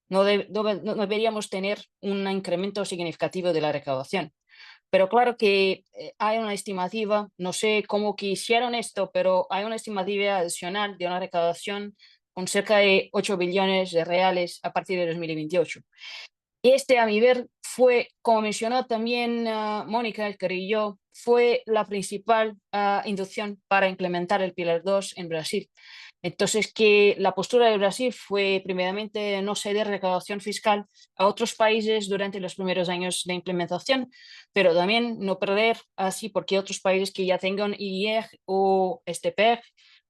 S9: no deberíamos tener un incremento significativo de la recaudación. Pero claro que hay una estimativa, no sé cómo que hicieron esto, pero hay una estimativa adicional de una recaudación con cerca de 8 billones de reales a partir de 2028. Este, a mi ver, fue, como mencionó también Mónica, creo yo, fue la principal inducción para implementar el Pilar 2 en Brasil. Entonces, que la postura de Brasil fue primeramente no ceder recaudación fiscal a otros países durante los primeros años de implementación, pero también no perder así, porque otros países que ya tengan IEG o STPEG,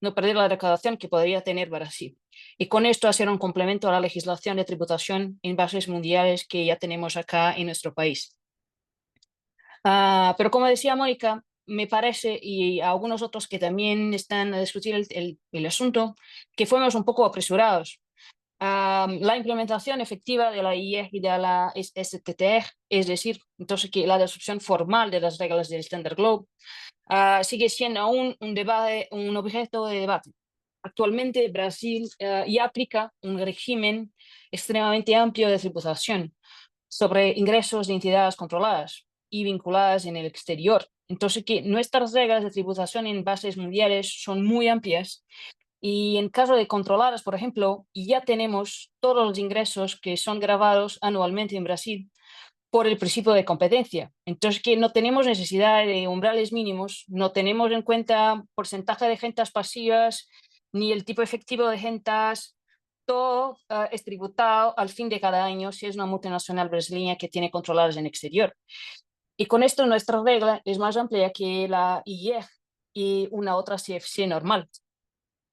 S9: no perder la recaudación que podría tener Brasil. Y con esto hacer un complemento a la legislación de tributación en bases mundiales que ya tenemos acá en nuestro país. Pero como decía Mónica, me parece, y a algunos otros que también están a discutir el asunto, que fuimos un poco apresurados. La implementación efectiva de la IEG y de la STTR, es decir, entonces que la adopción formal de las reglas del Standard Globe, sigue siendo aún un debate, un objeto de debate. Actualmente Brasil ya aplica un régimen extremadamente amplio de tributación sobre ingresos de entidades controladas y vinculadas en el exterior. Entonces, que nuestras reglas de tributación en bases mundiales son muy amplias y en caso de controladas, por ejemplo, ya tenemos todos los ingresos que son grabados anualmente en Brasil por el principio de competencia. Entonces, que no tenemos necesidad de umbrales mínimos, no tenemos en cuenta porcentaje de rentas pasivas, ni el tipo efectivo de rentas, todo es tributado al fin de cada año si es una multinacional brasileña que tiene controladas en exterior. Y con esto nuestra regla es más amplia que la IEG y una otra CFC normal.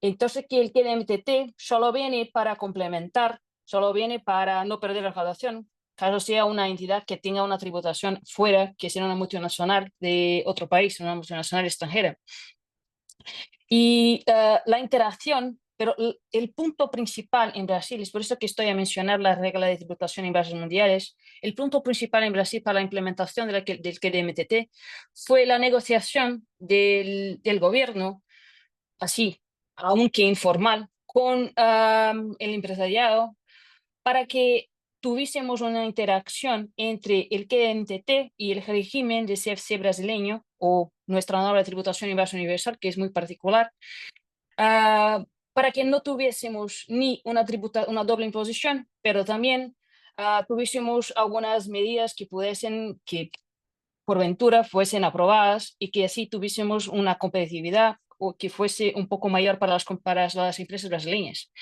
S9: Entonces que el KDMTT solo viene para complementar, solo viene para no perder la recaudación, caso sea una entidad que tenga una tributación fuera, que sea una multinacional de otro país, una multinacional extranjera. Y la interacción, pero el punto principal en Brasil, es por eso que estoy a mencionar la regla de tributación en bases mundiales, el punto principal en Brasil para la implementación del KDMTT fue la negociación del gobierno, así, aunque informal, con el empresariado para que tuviésemos una interacción entre el KDMTT y el régimen de CFC brasileño o nuestra norma de tributación en base universal, que es muy particular, para que no tuviésemos ni una doble imposición, pero también tuviésemos algunas medidas que pudiesen, que por ventura fuesen aprobadas y que así tuviésemos una competitividad o que fuese un poco mayor para las empresas brasileñas.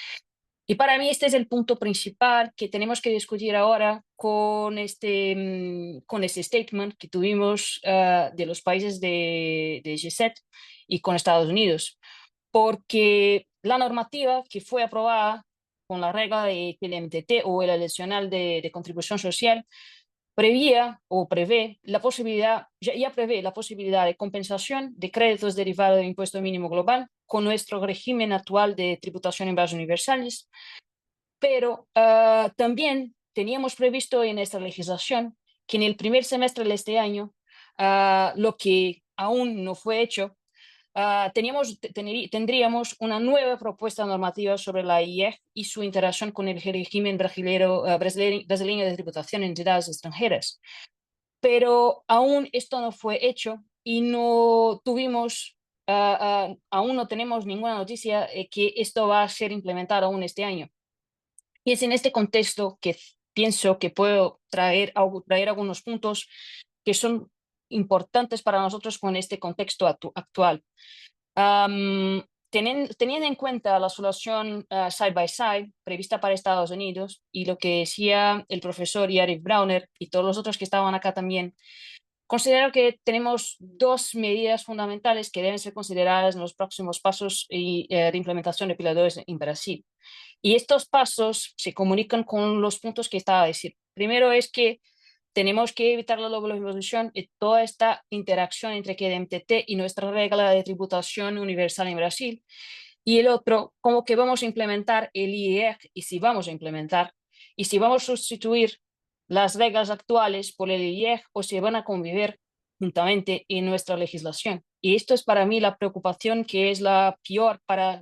S9: Y para mí este es el punto principal que tenemos que discutir ahora con este statement que tuvimos de los países de G7 y con Estados Unidos, porque la normativa que fue aprobada con la regla de KDMTT o el adicional de contribución social prevía o prevé la posibilidad, ya prevé la posibilidad de compensación de créditos derivados del impuesto mínimo global con nuestro régimen actual de tributación en bases universales, pero también teníamos previsto en esta legislación que en el primer semestre de este año, lo que aún no fue hecho, tendríamos una nueva propuesta normativa sobre la IEG y su interacción con el régimen brasileño de tributación en entidades extranjeras. Pero aún esto no fue hecho y no tuvimos, aún no tenemos ninguna noticia que esto va a ser implementado aún este año. Y es en este contexto que pienso que puedo traer algunos puntos que son importantes para nosotros con este contexto actual. Teniendo en cuenta la solución side by side prevista para Estados Unidos y lo que decía el profesor Yariv Brauner y todos los otros que estaban acá también, considero que tenemos dos medidas fundamentales que deben ser consideradas en los próximos pasos de implementación de Pillar 2 en Brasil. Y estos pasos se comunican con los puntos que estaba a decir. Primero es que tenemos que evitar la doble imposición y toda esta interacción entre KDMTT y nuestra regla de tributación universal en Brasil. Y el otro, cómo que vamos a implementar el IEG y si vamos a implementar, y si vamos a sustituir las reglas actuales por el IEG o si van a convivir juntamente en nuestra legislación. Y esto es para mí la preocupación que es la peor para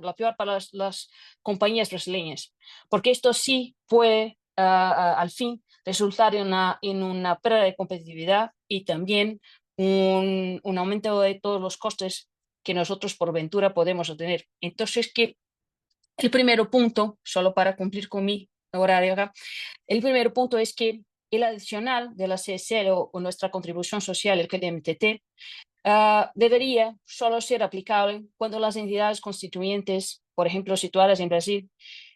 S9: las compañías brasileñas, porque esto sí puede al fin resultar en una pérdida de competitividad y también un aumento de todos los costes que nosotros por ventura podemos obtener. Entonces, que el primer punto, solo para cumplir con mi horario acá, el primer punto es que el adicional de la CSL o nuestra contribución social, el KDMTT, debería solo ser aplicable cuando las entidades constituyentes, por ejemplo, situadas en Brasil,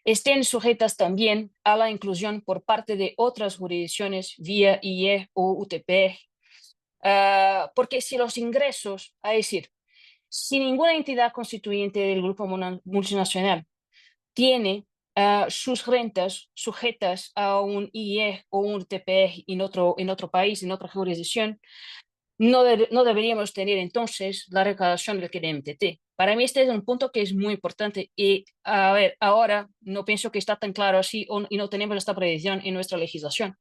S9: estén sujetas también a la inclusión por parte de otras jurisdicciones vía IE o UTP. Porque si los ingresos, es decir, si ninguna entidad constituyente del grupo multinacional tiene sus rentas sujetas a un IE o un UTP en otro país, en otra jurisdicción, no deberíamos tener entonces la recaudación del KDMTT. Para mí este es un punto que es muy importante y a ver, ahora no pienso que está tan claro así y no tenemos esta previsión en nuestra legislación.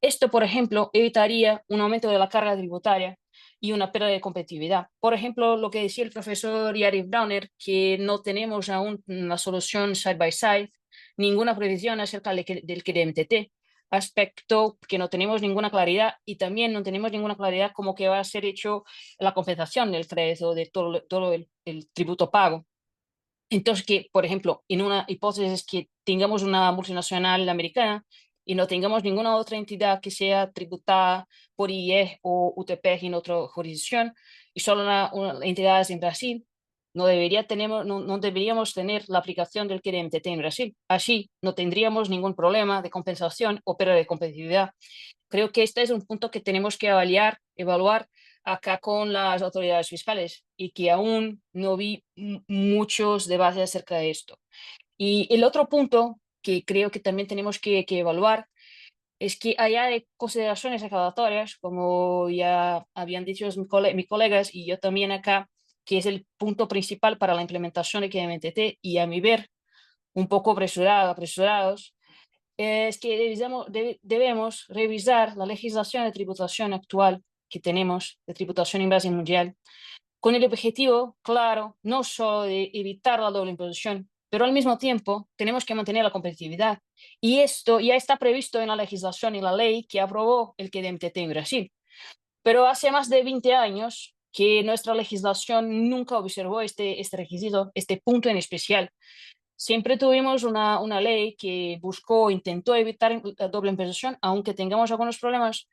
S9: Esto, por ejemplo, evitaría un aumento de la carga tributaria y una pérdida de competitividad. Por ejemplo, lo que decía el profesor Yariv Brauner, que no tenemos aún una solución side by side, ninguna previsión acerca del KDMTT, aspecto que no tenemos ninguna claridad y también no tenemos ninguna claridad cómo que va a ser hecho la compensación del crédito de todo el tributo pago. Entonces, que, por ejemplo, en una hipótesis que tengamos una multinacional americana y no tengamos ninguna otra entidad que sea tributada por IE o UTP en otra jurisdicción y solo una entidad en Brasil, no deberíamos tener la aplicación del KDMTT en Brasil. Así no tendríamos ningún problema de compensación o pérdida de competitividad. Creo que este es un punto que tenemos que evaluar acá con las autoridades fiscales y que aún no vi muchos debates acerca de esto. Y el otro punto que creo que también tenemos que evaluar es que allá hay consideraciones recaudatorias, como ya habían dicho mis colegas y yo también acá, que es el punto principal para la implementación de KMTT y a mi ver un poco apresurados, es que debemos revisar la legislación de tributación actual que tenemos, de tributación en base mundial, con el objetivo, claro, no solo de evitar la doble imposición, pero al mismo tiempo tenemos que mantener la competitividad. Y esto ya está previsto en la legislación y la ley que aprobó el KMTT en Brasil. Pero hace más de 20 años que nuestra legislación nunca observó este requisito, este punto en especial. Siempre tuvimos una ley que intentó evitar la doble imposición, aunque tengamos algunos problemas,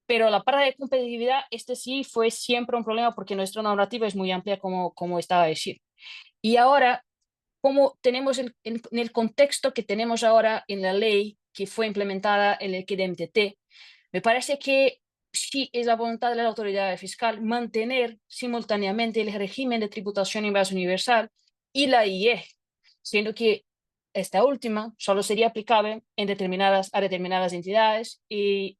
S9: pero la parte de competitividad, sí fue siempre un problema porque nuestra normativa es muy amplia, como estaba a decir. Y ahora, como tenemos en el contexto que tenemos ahora en la ley que fue implementada en el KMTT, me parece que sí es la voluntad de la autoridad fiscal mantener simultáneamente el régimen de tributación en base universal y la IE, siendo que esta última solo sería aplicable a determinadas entidades y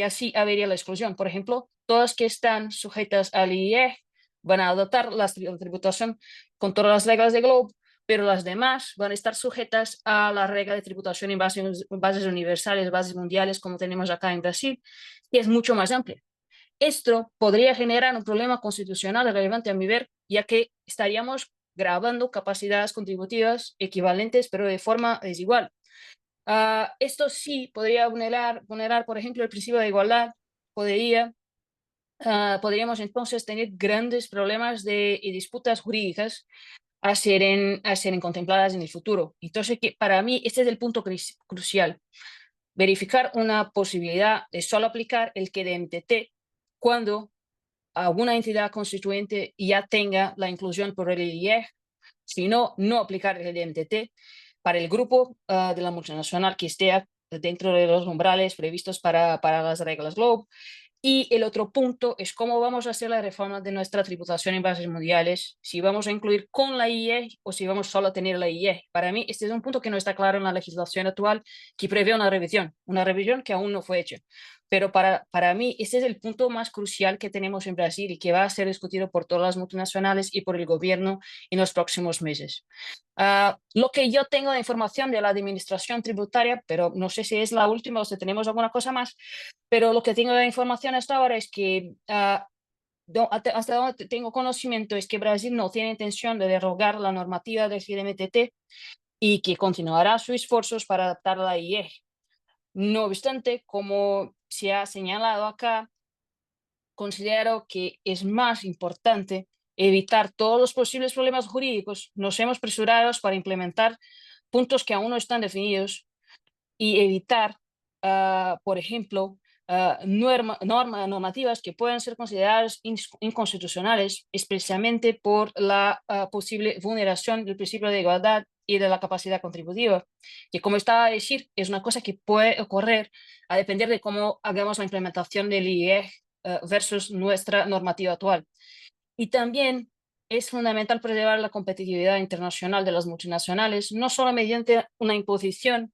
S9: así habría la exclusión. Por ejemplo, todas que están sujetas al IE van a adoptar la tributación con todas las reglas de Globe, pero las demás van a estar sujetas a la regla de tributación en bases universales, bases mundiales, como tenemos acá en Brasil, que es mucho más amplia. Esto podría generar un problema constitucional relevante a mi ver, ya que estaríamos grabando capacidades contributivas equivalentes, pero de forma desigual. Esto sí podría vulnerar, por ejemplo, el principio de igualdad. Podríamos entonces tener grandes problemas y disputas jurídicas a ser contempladas en el futuro. Entonces, para mí, este es el punto crucial. Verificar una posibilidad de solo aplicar el KMTT cuando alguna entidad constituyente ya tenga la inclusión por el IE, sino no aplicar el KMTT para el grupo de la multinacional que esté dentro de los umbrales previstos para las reglas Globe. Y el otro punto es cómo vamos a hacer la reforma de nuestra tributación en bases mundiales, si vamos a incluir con la IE o si vamos solo a tener la IE. Para mí, este es un punto que no está claro en la legislación actual, que prevé una revisión que aún no fue hecha. Pero para mí, este es el punto más crucial que tenemos en Brasil y que va a ser discutido por todas las multinacionales y por el gobierno en los próximos meses. Lo que yo tengo de información de la administración tributaria, pero no sé si es la última o si tenemos alguna cosa más, pero lo que tengo de información hasta ahora es que hasta donde tengo conocimiento es que Brasil no tiene intención de derogar la normativa del KMTT y que continuará sus esfuerzos para adaptar la IE. No obstante, como se ha señalado acá, considero que es más importante evitar todos los posibles problemas jurídicos. Nos hemos apresurado para implementar puntos que aún no están definidos y evitar, por ejemplo, normativas que puedan ser consideradas inconstitucionales, especialmente por la posible vulneración del principio de igualdad y de la capacidad contributiva, que como estaba a decir, es una cosa que puede ocurrir a depender de cómo hagamos la implementación del IE versus nuestra normativa actual. Y también es fundamental preservar la competitividad internacional de las multinacionales, no solo mediante una imposición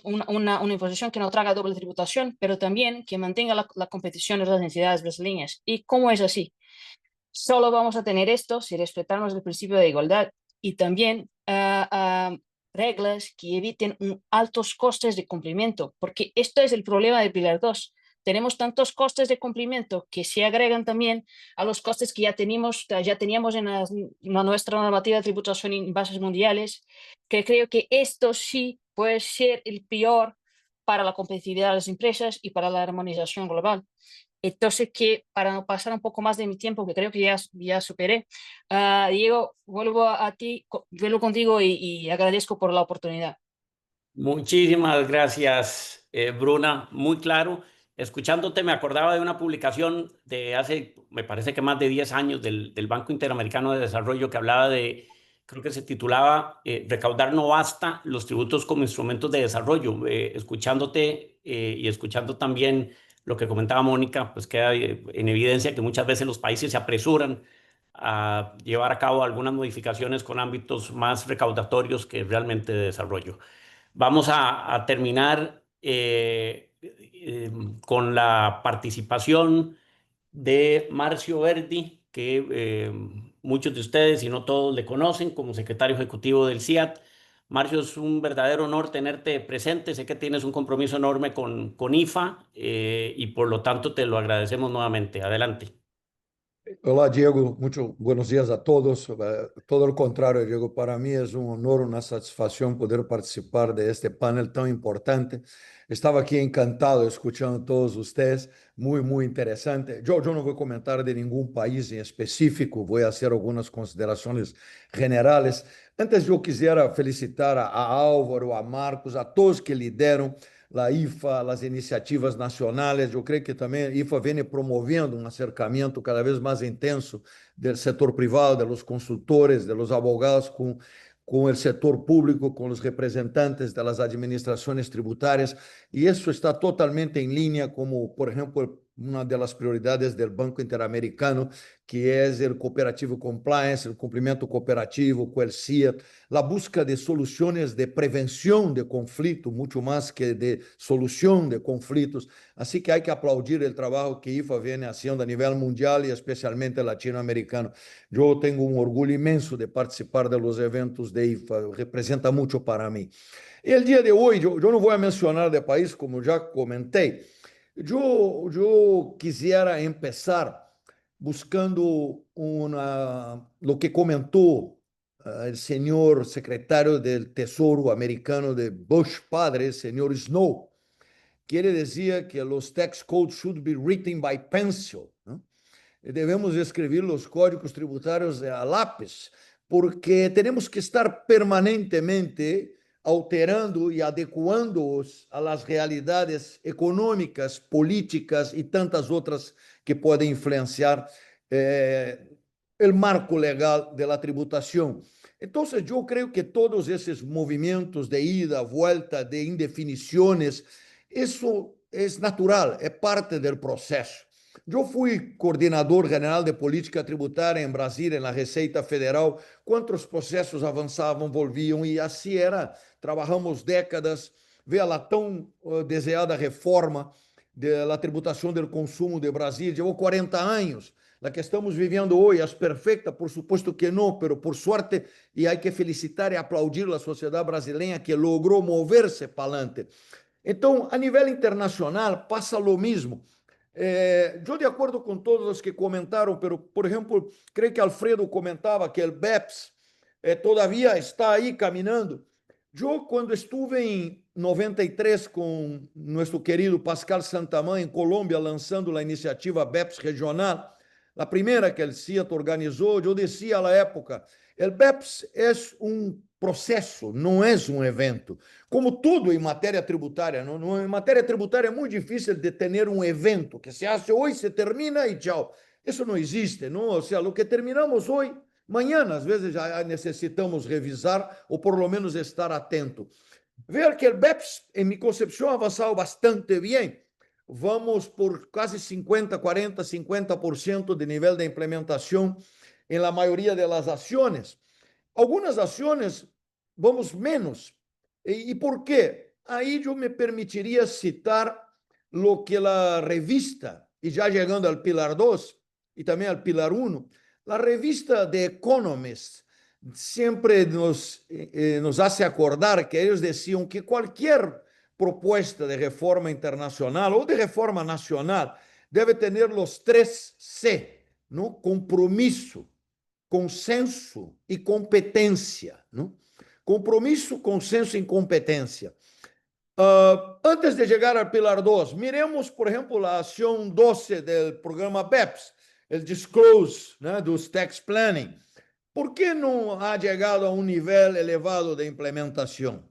S9: una imposición que no traga doble tributación, pero también que mantenga la competición de las entidades brasileñas. ¿Y cómo es así? Solo vamos a tener esto si respetamos el principio de igualdad y también reglas que eviten altos costes de cumplimiento, porque esto es el problema del Pilar 2. Tenemos tantos costes de cumplimiento que se agregan también a los costes que ya teníamos en nuestra normativa de tributación en bases mundiales, que creo que esto sí puede ser el peor para la competitividad de las empresas y para la armonización global. Entonces, para no pasar un poco más de mi tiempo, que creo que ya superé, Diego, vuelvo contigo y agradezco por la oportunidad.
S2: Muchísimas gracias, Bruna. Muy claro. Escuchándote me acordaba de una publicación de hace, me parece que más de 10 años del Banco Interamericano de Desarrollo que hablaba creo que se titulaba Recaudar no basta, los tributos como instrumentos de desarrollo. Escuchándote y escuchando también lo que comentaba Mónica, pues queda en evidencia que muchas veces los países se apresuran a llevar a cabo algunas modificaciones con ámbitos más recaudatorios que realmente de desarrollo. Vamos a terminar con la participación de Marcio Verdi, que muchos de ustedes, si no todos, le conocen como secretario ejecutivo del CIAT. Marcio, es un verdadero honor tenerte presente. Sé que tienes un compromiso enorme con IFA y por lo tanto te lo agradecemos nuevamente. Adelante.
S10: Olá, Diego. Muito buenos días a todos. Todo lo contrario, Diego, para mí es un honor, una satisfacción poder participar de este panel tan importante. Estaba aquí encantado escuchando a todos ustedes, muy interesante. Yo no voy a comentar de ningún país en específico, voy a hacer algunas consideraciones generales. Antes yo quisiera felicitar a Álvaro, a Marcos, a todos que lideram a IFA, as iniciativas nacionais. Eu creio que também a IFA vem promovendo um acercamento cada vez mais intenso do setor privado, dos consultores, dos advogados com o setor público, com os representantes das administrações tributárias, e isso está totalmente em linha, como, por exemplo, uma das prioridades do Banco Interamericano, que é o Cooperativo Compliance, o cumprimento cooperativo com o CIA, a busca de soluções de prevenção de conflito, muito mais que de solução de conflitos. Assim que há que aplaudir o trabalho que IFA vem fazendo a nível mundial e especialmente latino-americano. Eu tenho um orgulho imenso de participar dos eventos de IFA, representa muito para mim. E o dia de hoje, eu não vou mencionar de país, como já comentei. Eu quisiera começar buscando lo que comentou o senhor secretário do Tesouro americano de Bush padre, senhor Snow, que ele dizia que os tax codes should be written by pencil, né? E devemos escrever os códigos tributários a lápis, porque temos que estar permanentemente alterando e adequando-os às realidades econômicas, políticas e tantas outras que podem influenciar o marco legal da tributação. Então, eu creio que todos esses movimentos de ida, volta, de indefinições, isso é natural, é parte do processo. Eu fui coordenador general de política tributária em Brasília, na Receita Federal, quando os processos avançavam, volviam, e assim era. Trabalhamos décadas, vê a tão desejada reforma da tributação do consumo de Brasília, levou 40 anos. A que estamos vivendo hoje é perfeita? Por supuesto que não, mas por sorte, e há que felicitar e aplaudir a sociedade brasileira que logrou mover-se para adelante. Então, a nível internacional, passa o mesmo. Eu, de acordo com todos os que comentaram, por exemplo, creio que Alfredo comentava que o BEPS todavia está aí caminhando. Eu, quando estive em 93 com nosso querido Pascal Santamán em Colômbia, lançando a iniciativa BEPS regional, a primeira que o CIAT organizou, eu dizia na época, o BEPS é um processo, não é um evento. Como tudo em matéria tributária, em matéria tributária é muito difícil de ter um evento que se hace hoje, se termina e tchau. Isso não existe, não? Ou seja, o que terminamos hoje, amanhã, às vezes, já necessitamos revisar ou, por lo menos, estar atento. Ver que o BEPS, em minha concepção, avançou bastante bem. Vamos por quase 50% de nível de implementação em la maioria das ações. Algumas ações vamos menos. E por quê? Aí eu me permitiria citar o que a revista, e já chegando ao Pilar 2 e também ao Pilar 1, a revista The Economist sempre nos hace acordar que eles diziam que qualquer proposta de reforma internacional ou de reforma nacional deve ter os 3 C, não? Compromisso, consenso e competência, não? Compromisso, consenso e competência. Antes de chegar ao Pilar 2, miremos, por exemplo, a ação 12 do programa BEPS, o disclose, né, dos tax planning. Por que não há chegado a um nível elevado de implementação?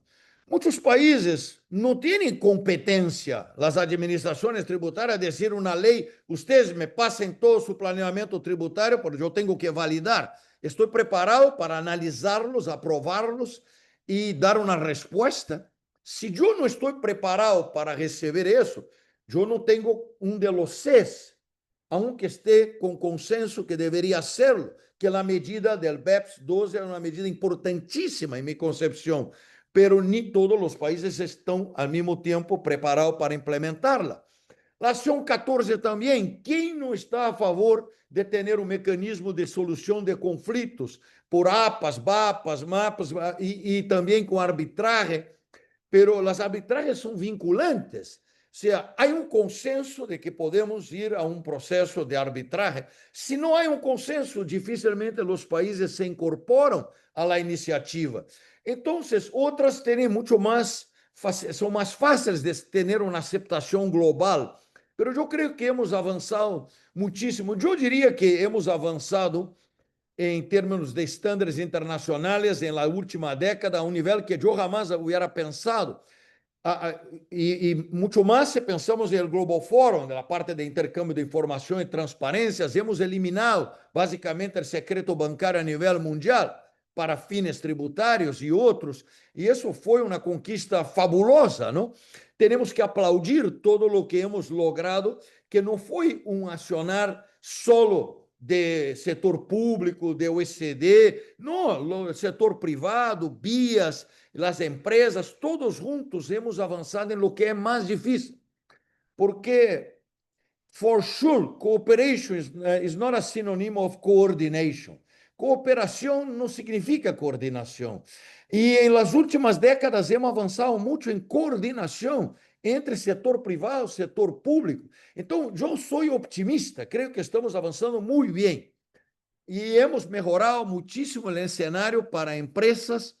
S10: Muitos países não têm competência, as administrações tributárias, a dizer uma lei, vocês me passem todo o planeamento tributário, porque eu tenho que validar. Estou preparado para analisá-los, aprová-los e dar uma resposta. Se eu não estou preparado para receber isso, yo no tengo un de los 6, aunque esté con consenso que debería hacerlo, que la medida del BEPS 12 es una medida importantísima en mi concepción, pero ni todos los países están al mismo tiempo preparados para implementarla. La acción 14 también, ¿quién no está a favor de tener un mecanismo de solución de conflictos por APAS, BAPAS, MAPAS y también con arbitraje? Pero las arbitrajes son vinculantes. O sea, hay un consenso de que podemos ir a un proceso de arbitraje. Si no hay un consenso, difícilmente los países se incorporan a la iniciativa. Entonces, otras tienen mucho más, son más fáciles de tener una aceptación global. Pero yo creo que hemos avanzado muchísimo. Yo diría que hemos avanzado em termos de estándares internacionais na última década, a um nível que eu jamais hubiera pensado. E muito mais se pensamos no Global Forum, na parte de intercâmbio de informação e transparências, hemos eliminado basicamente o secreto bancário a nível mundial para fines tributários e outros, e isso foi uma conquista fabulosa, não? Temos que aplaudir todo o que hemos logrado, que não foi um acionar solo de setor público, de OECD, no, setor privado, BIAs, as empresas, todos juntos hemos avançado em lo que é mais difícil. Porque, for sure, cooperation is not a synonym of coordination. Cooperação não significa coordenação. E em las últimas décadas hemos avançado muito em coordenação entre setor privado e setor público. Então, eu sou optimista, creio que estamos avançando muito bem. E hemos melhorado muitíssimo o cenário para empresas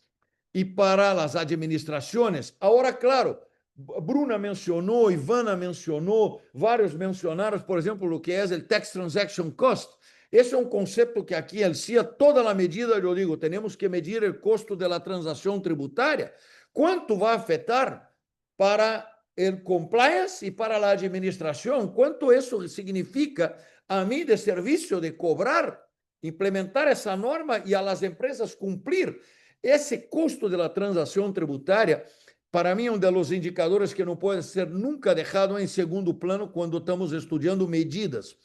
S10: e para as administrações. Agora, claro, Bruna mencionou, Ivana mencionou, vários mencionaram, por exemplo, o que é o Tax Transaction Cost. Esse é um conceito que aqui em CIA, toda a medida, eu digo, temos que medir o custo da transação tributária. Quanto vai afetar para o compliance e para a administração? Quanto isso significa a mim de serviço de cobrar, implementar essa norma e a las empresas cumprir? Esse custo da transação tributária, para mim, é um dos indicadores que não pode ser nunca deixado em segundo plano quando estamos estudando medidas.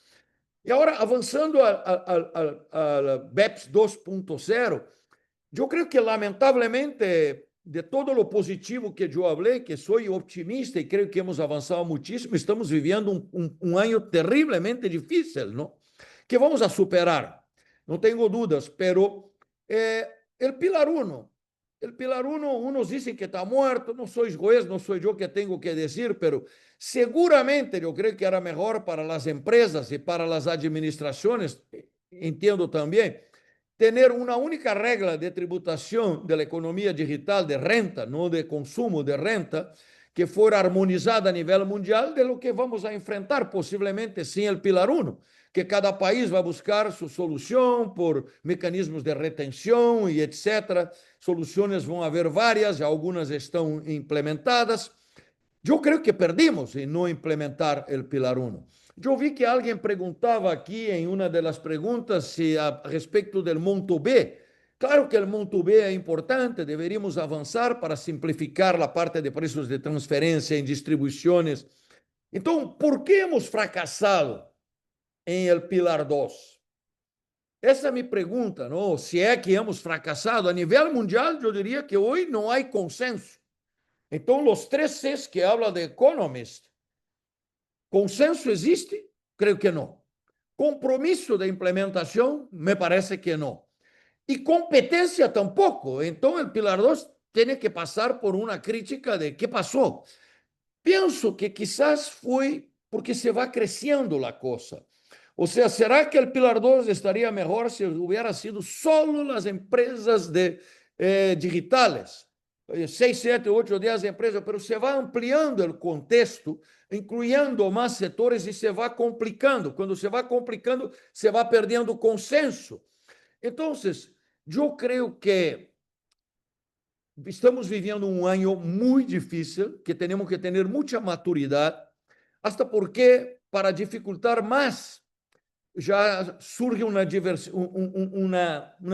S10: E agora, avançando a BEPS 2.0, eu creio que, lamentavelmente, de todo o positivo que eu falei, que sou optimista e creio que hemos avançado muitíssimo, estamos vivendo um ano terrivelmente difícil, não? Que vamos a superar, não tenho dúvidas, pero o Pilar 1, uns dizem que está morto, não sou juez, não sou eu que tenho que dizer, pero seguramente eu creio que era melhor para as empresas e para as administrações, entendo também, ter uma única regra de tributação da economia digital de renta, não de consumo de renta, que for harmonizada a nível mundial, de lo que vamos a enfrentar possivelmente sem o Pilar 1, que cada país vai buscar sua solução por mecanismos de retenção e etc. Soluções vão haver várias, algumas estão implementadas. Eu creio que perdimos em não implementar o Pilar 1. Eu vi que alguém perguntava aqui em uma das perguntas se a respeito do Monto B. Claro que o Monto B é importante, deveríamos avançar para simplificar a parte de preços de transferência em distribuições. Então, por que hemos fracassado em el Pilar 2? Essa é a minha pergunta, não? Se é que hemos fracassado. A nível mundial, eu diria que hoje não há consenso. Então, os 3 Cs que habla de Economist, consenso existe? Creio que não. Compromisso de implementação? Me parece que não. E competência tampouco. Então, o Pilar 2 tem que passar por uma crítica de que passou. Penso que quizás foi porque se vai crescendo a coisa. Ou seja, será que o Pilar 2 estaria melhor se hubiera sido solo as empresas digitales? 6, 7, 8, 10 empresas, mas se vai ampliando o contexto, incluindo mais setores e se vai complicando. Quando se vai complicando, se vai perdendo consenso. Então, eu creio que estamos vivendo um ano muito difícil, que temos que ter muita maturidade, até porque, para dificultar mais, já surge uma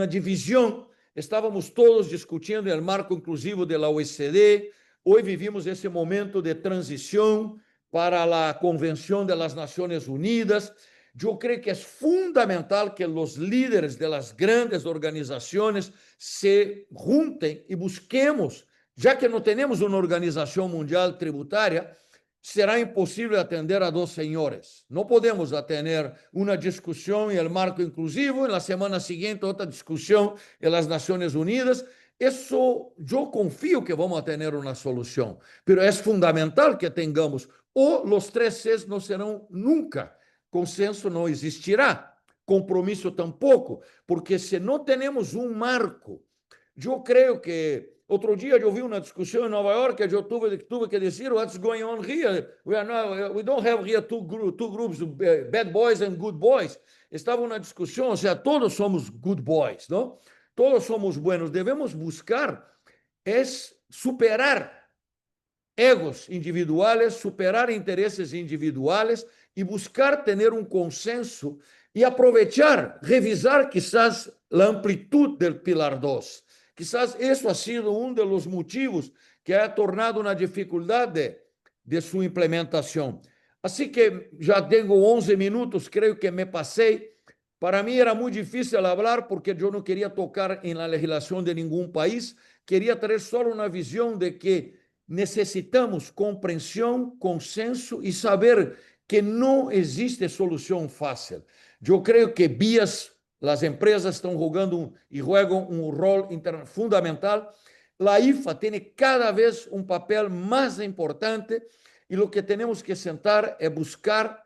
S10: divisão. Estávamos todos discutindo o marco inclusivo da OECD, hoje vivimos esse momento de transição para la Convención de las Naciones Unidas. Yo creo que es fundamental que los líderes de las grandes organizaciones se junten y busquemos, ya que no tenemos una organización mundial tributaria, será imposible atender a dos señores. No podemos tener una discusión en el marco inclusivo, en la semana siguiente otra discusión en las Naciones Unidas. Eso yo confío que vamos a tener una solución, pero es fundamental que tengamos, o los tres Cs no serán nunca. Consenso não existirá, compromisso tampouco, porque se não temos um marco, eu creio que outro dia eu vi uma discussão em Nova York que eu tuve que dizer what's going on here. We don't have here two groups, bad boys and good boys. Estava uma discussão, ou seja, todos somos good boys, não? Todos somos buenos. Devemos buscar superar egos individuales, superar intereses individuales y buscar tener un consenso y aprovechar, revisar quizás la amplitud del Pilar 2. Quizás eso ha sido uno de los motivos que ha tornado una dificultad de su implementación. Así que ya tengo 11 minutos, creo que me pasé. Para mí era muy difícil hablar porque yo no quería tocar en la legislación de ningún país. Quería traer solo una visión de que necesitamos compreensão, consenso e saber que não existe solução fácil. Eu creio que BIAS, as empresas estão jogando e jogam um rol fundamental. A IFA tem cada vez um papel mais importante e o que temos que sentar é buscar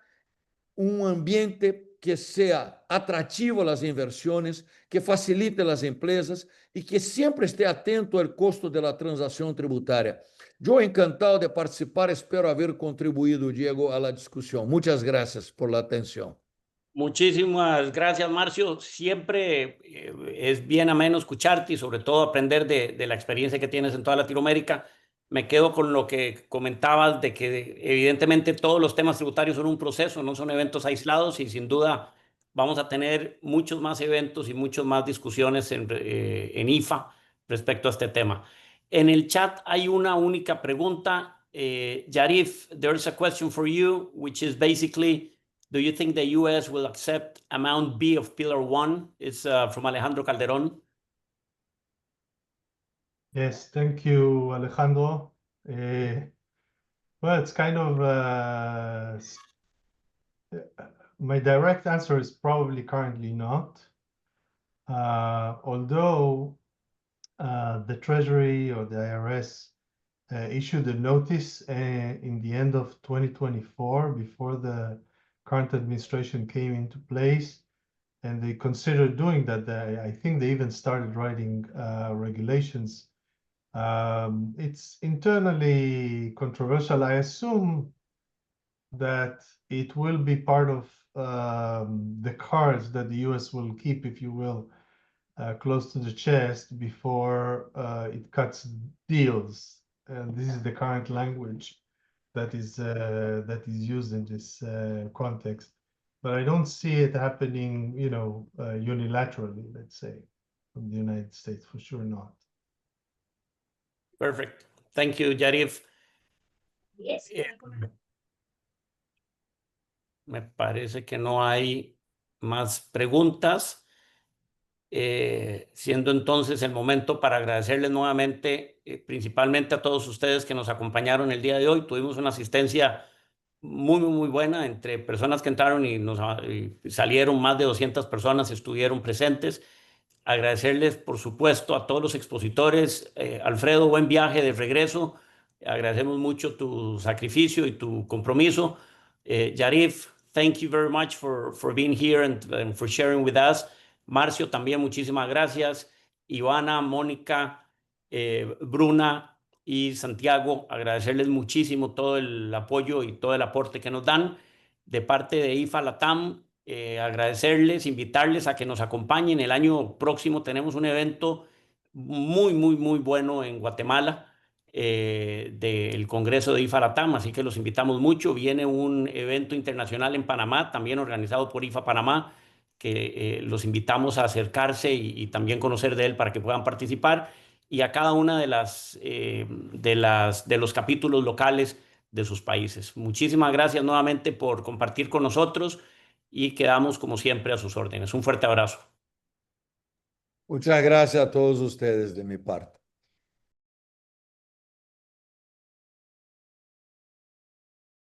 S10: um ambiente que seja atrativo às inversões, que facilite as empresas e que sempre esteja atento ao custo da transação tributária. Yo encantado de participar, espero haber contribuido, Diego, a la discusión. Muchas gracias por la atención.
S2: Muchísimas gracias, Marcio. Siempre es bien ameno escucharte y sobre todo aprender de la experiencia que tienes en toda Latinoamérica. Me quedo con lo que comentabas de que evidentemente todos los temas tributarios son un proceso, no son eventos aislados y sin duda vamos a tener muchos más eventos y muchas más discusiones en IFA respecto a este tema. En el chat hay una única pregunta. Yarif, there's a question for you, which is basically, do you think the U.S. will accept Amount B of Pillar 1? It's from Alejandro Calderón.
S3: Yes, thank you, Alejandro. Well, it's kind of my direct answer is probably currently not. Although the Treasury or the IRS issued a notice in the end of 2024 before the current administration came into place, and they considered doing that. I think they even started writing regulations. It's internally controversial. I assume that it will be part of the cards that the US will keep, if you will, close to the chest before it cuts deals. And this is the current language that is used in this context. But I don't see it happening, unilaterally, let's say, from the United States, for sure not.
S2: Perfect. Thank you, Yarif.
S6: Yes.
S2: Me parece que no hay más preguntas. Siendo entonces el momento para agradecerles nuevamente, principalmente a todos ustedes que nos acompañaron el día de hoy. Tuvimos una asistencia muy, muy buena entre personas que entraron y salieron. Más de 200 personas estuvieron presentes. Agradecerles, por supuesto, a todos los expositores. Alfredo, buen viaje de regreso. Agradecemos mucho tu sacrificio y tu compromiso. Yarif, thank you very much for being here and for sharing with us. Marcio, también muchísimas gracias. Ivana, Mónica, Bruna y Santiago, agradecerles muchísimo todo el apoyo y todo el aporte que nos dan. De parte de IFA Latam, agradecerles, invitarles a que nos acompañen. El año próximo tenemos un evento muy, muy, muy bueno en Guatemala, del Congreso de IFA Latam, así que los invitamos mucho. Viene un evento internacional en Panamá, también organizado por IFA Panamá, que los invitamos a acercarse y también conocer de él para que puedan participar, y a cada una de los capítulos locales de sus países. Muchísimas gracias nuevamente por compartir con nosotros y quedamos como siempre a sus órdenes. Un fuerte abrazo.
S10: Muchas gracias a todos ustedes de mi parte.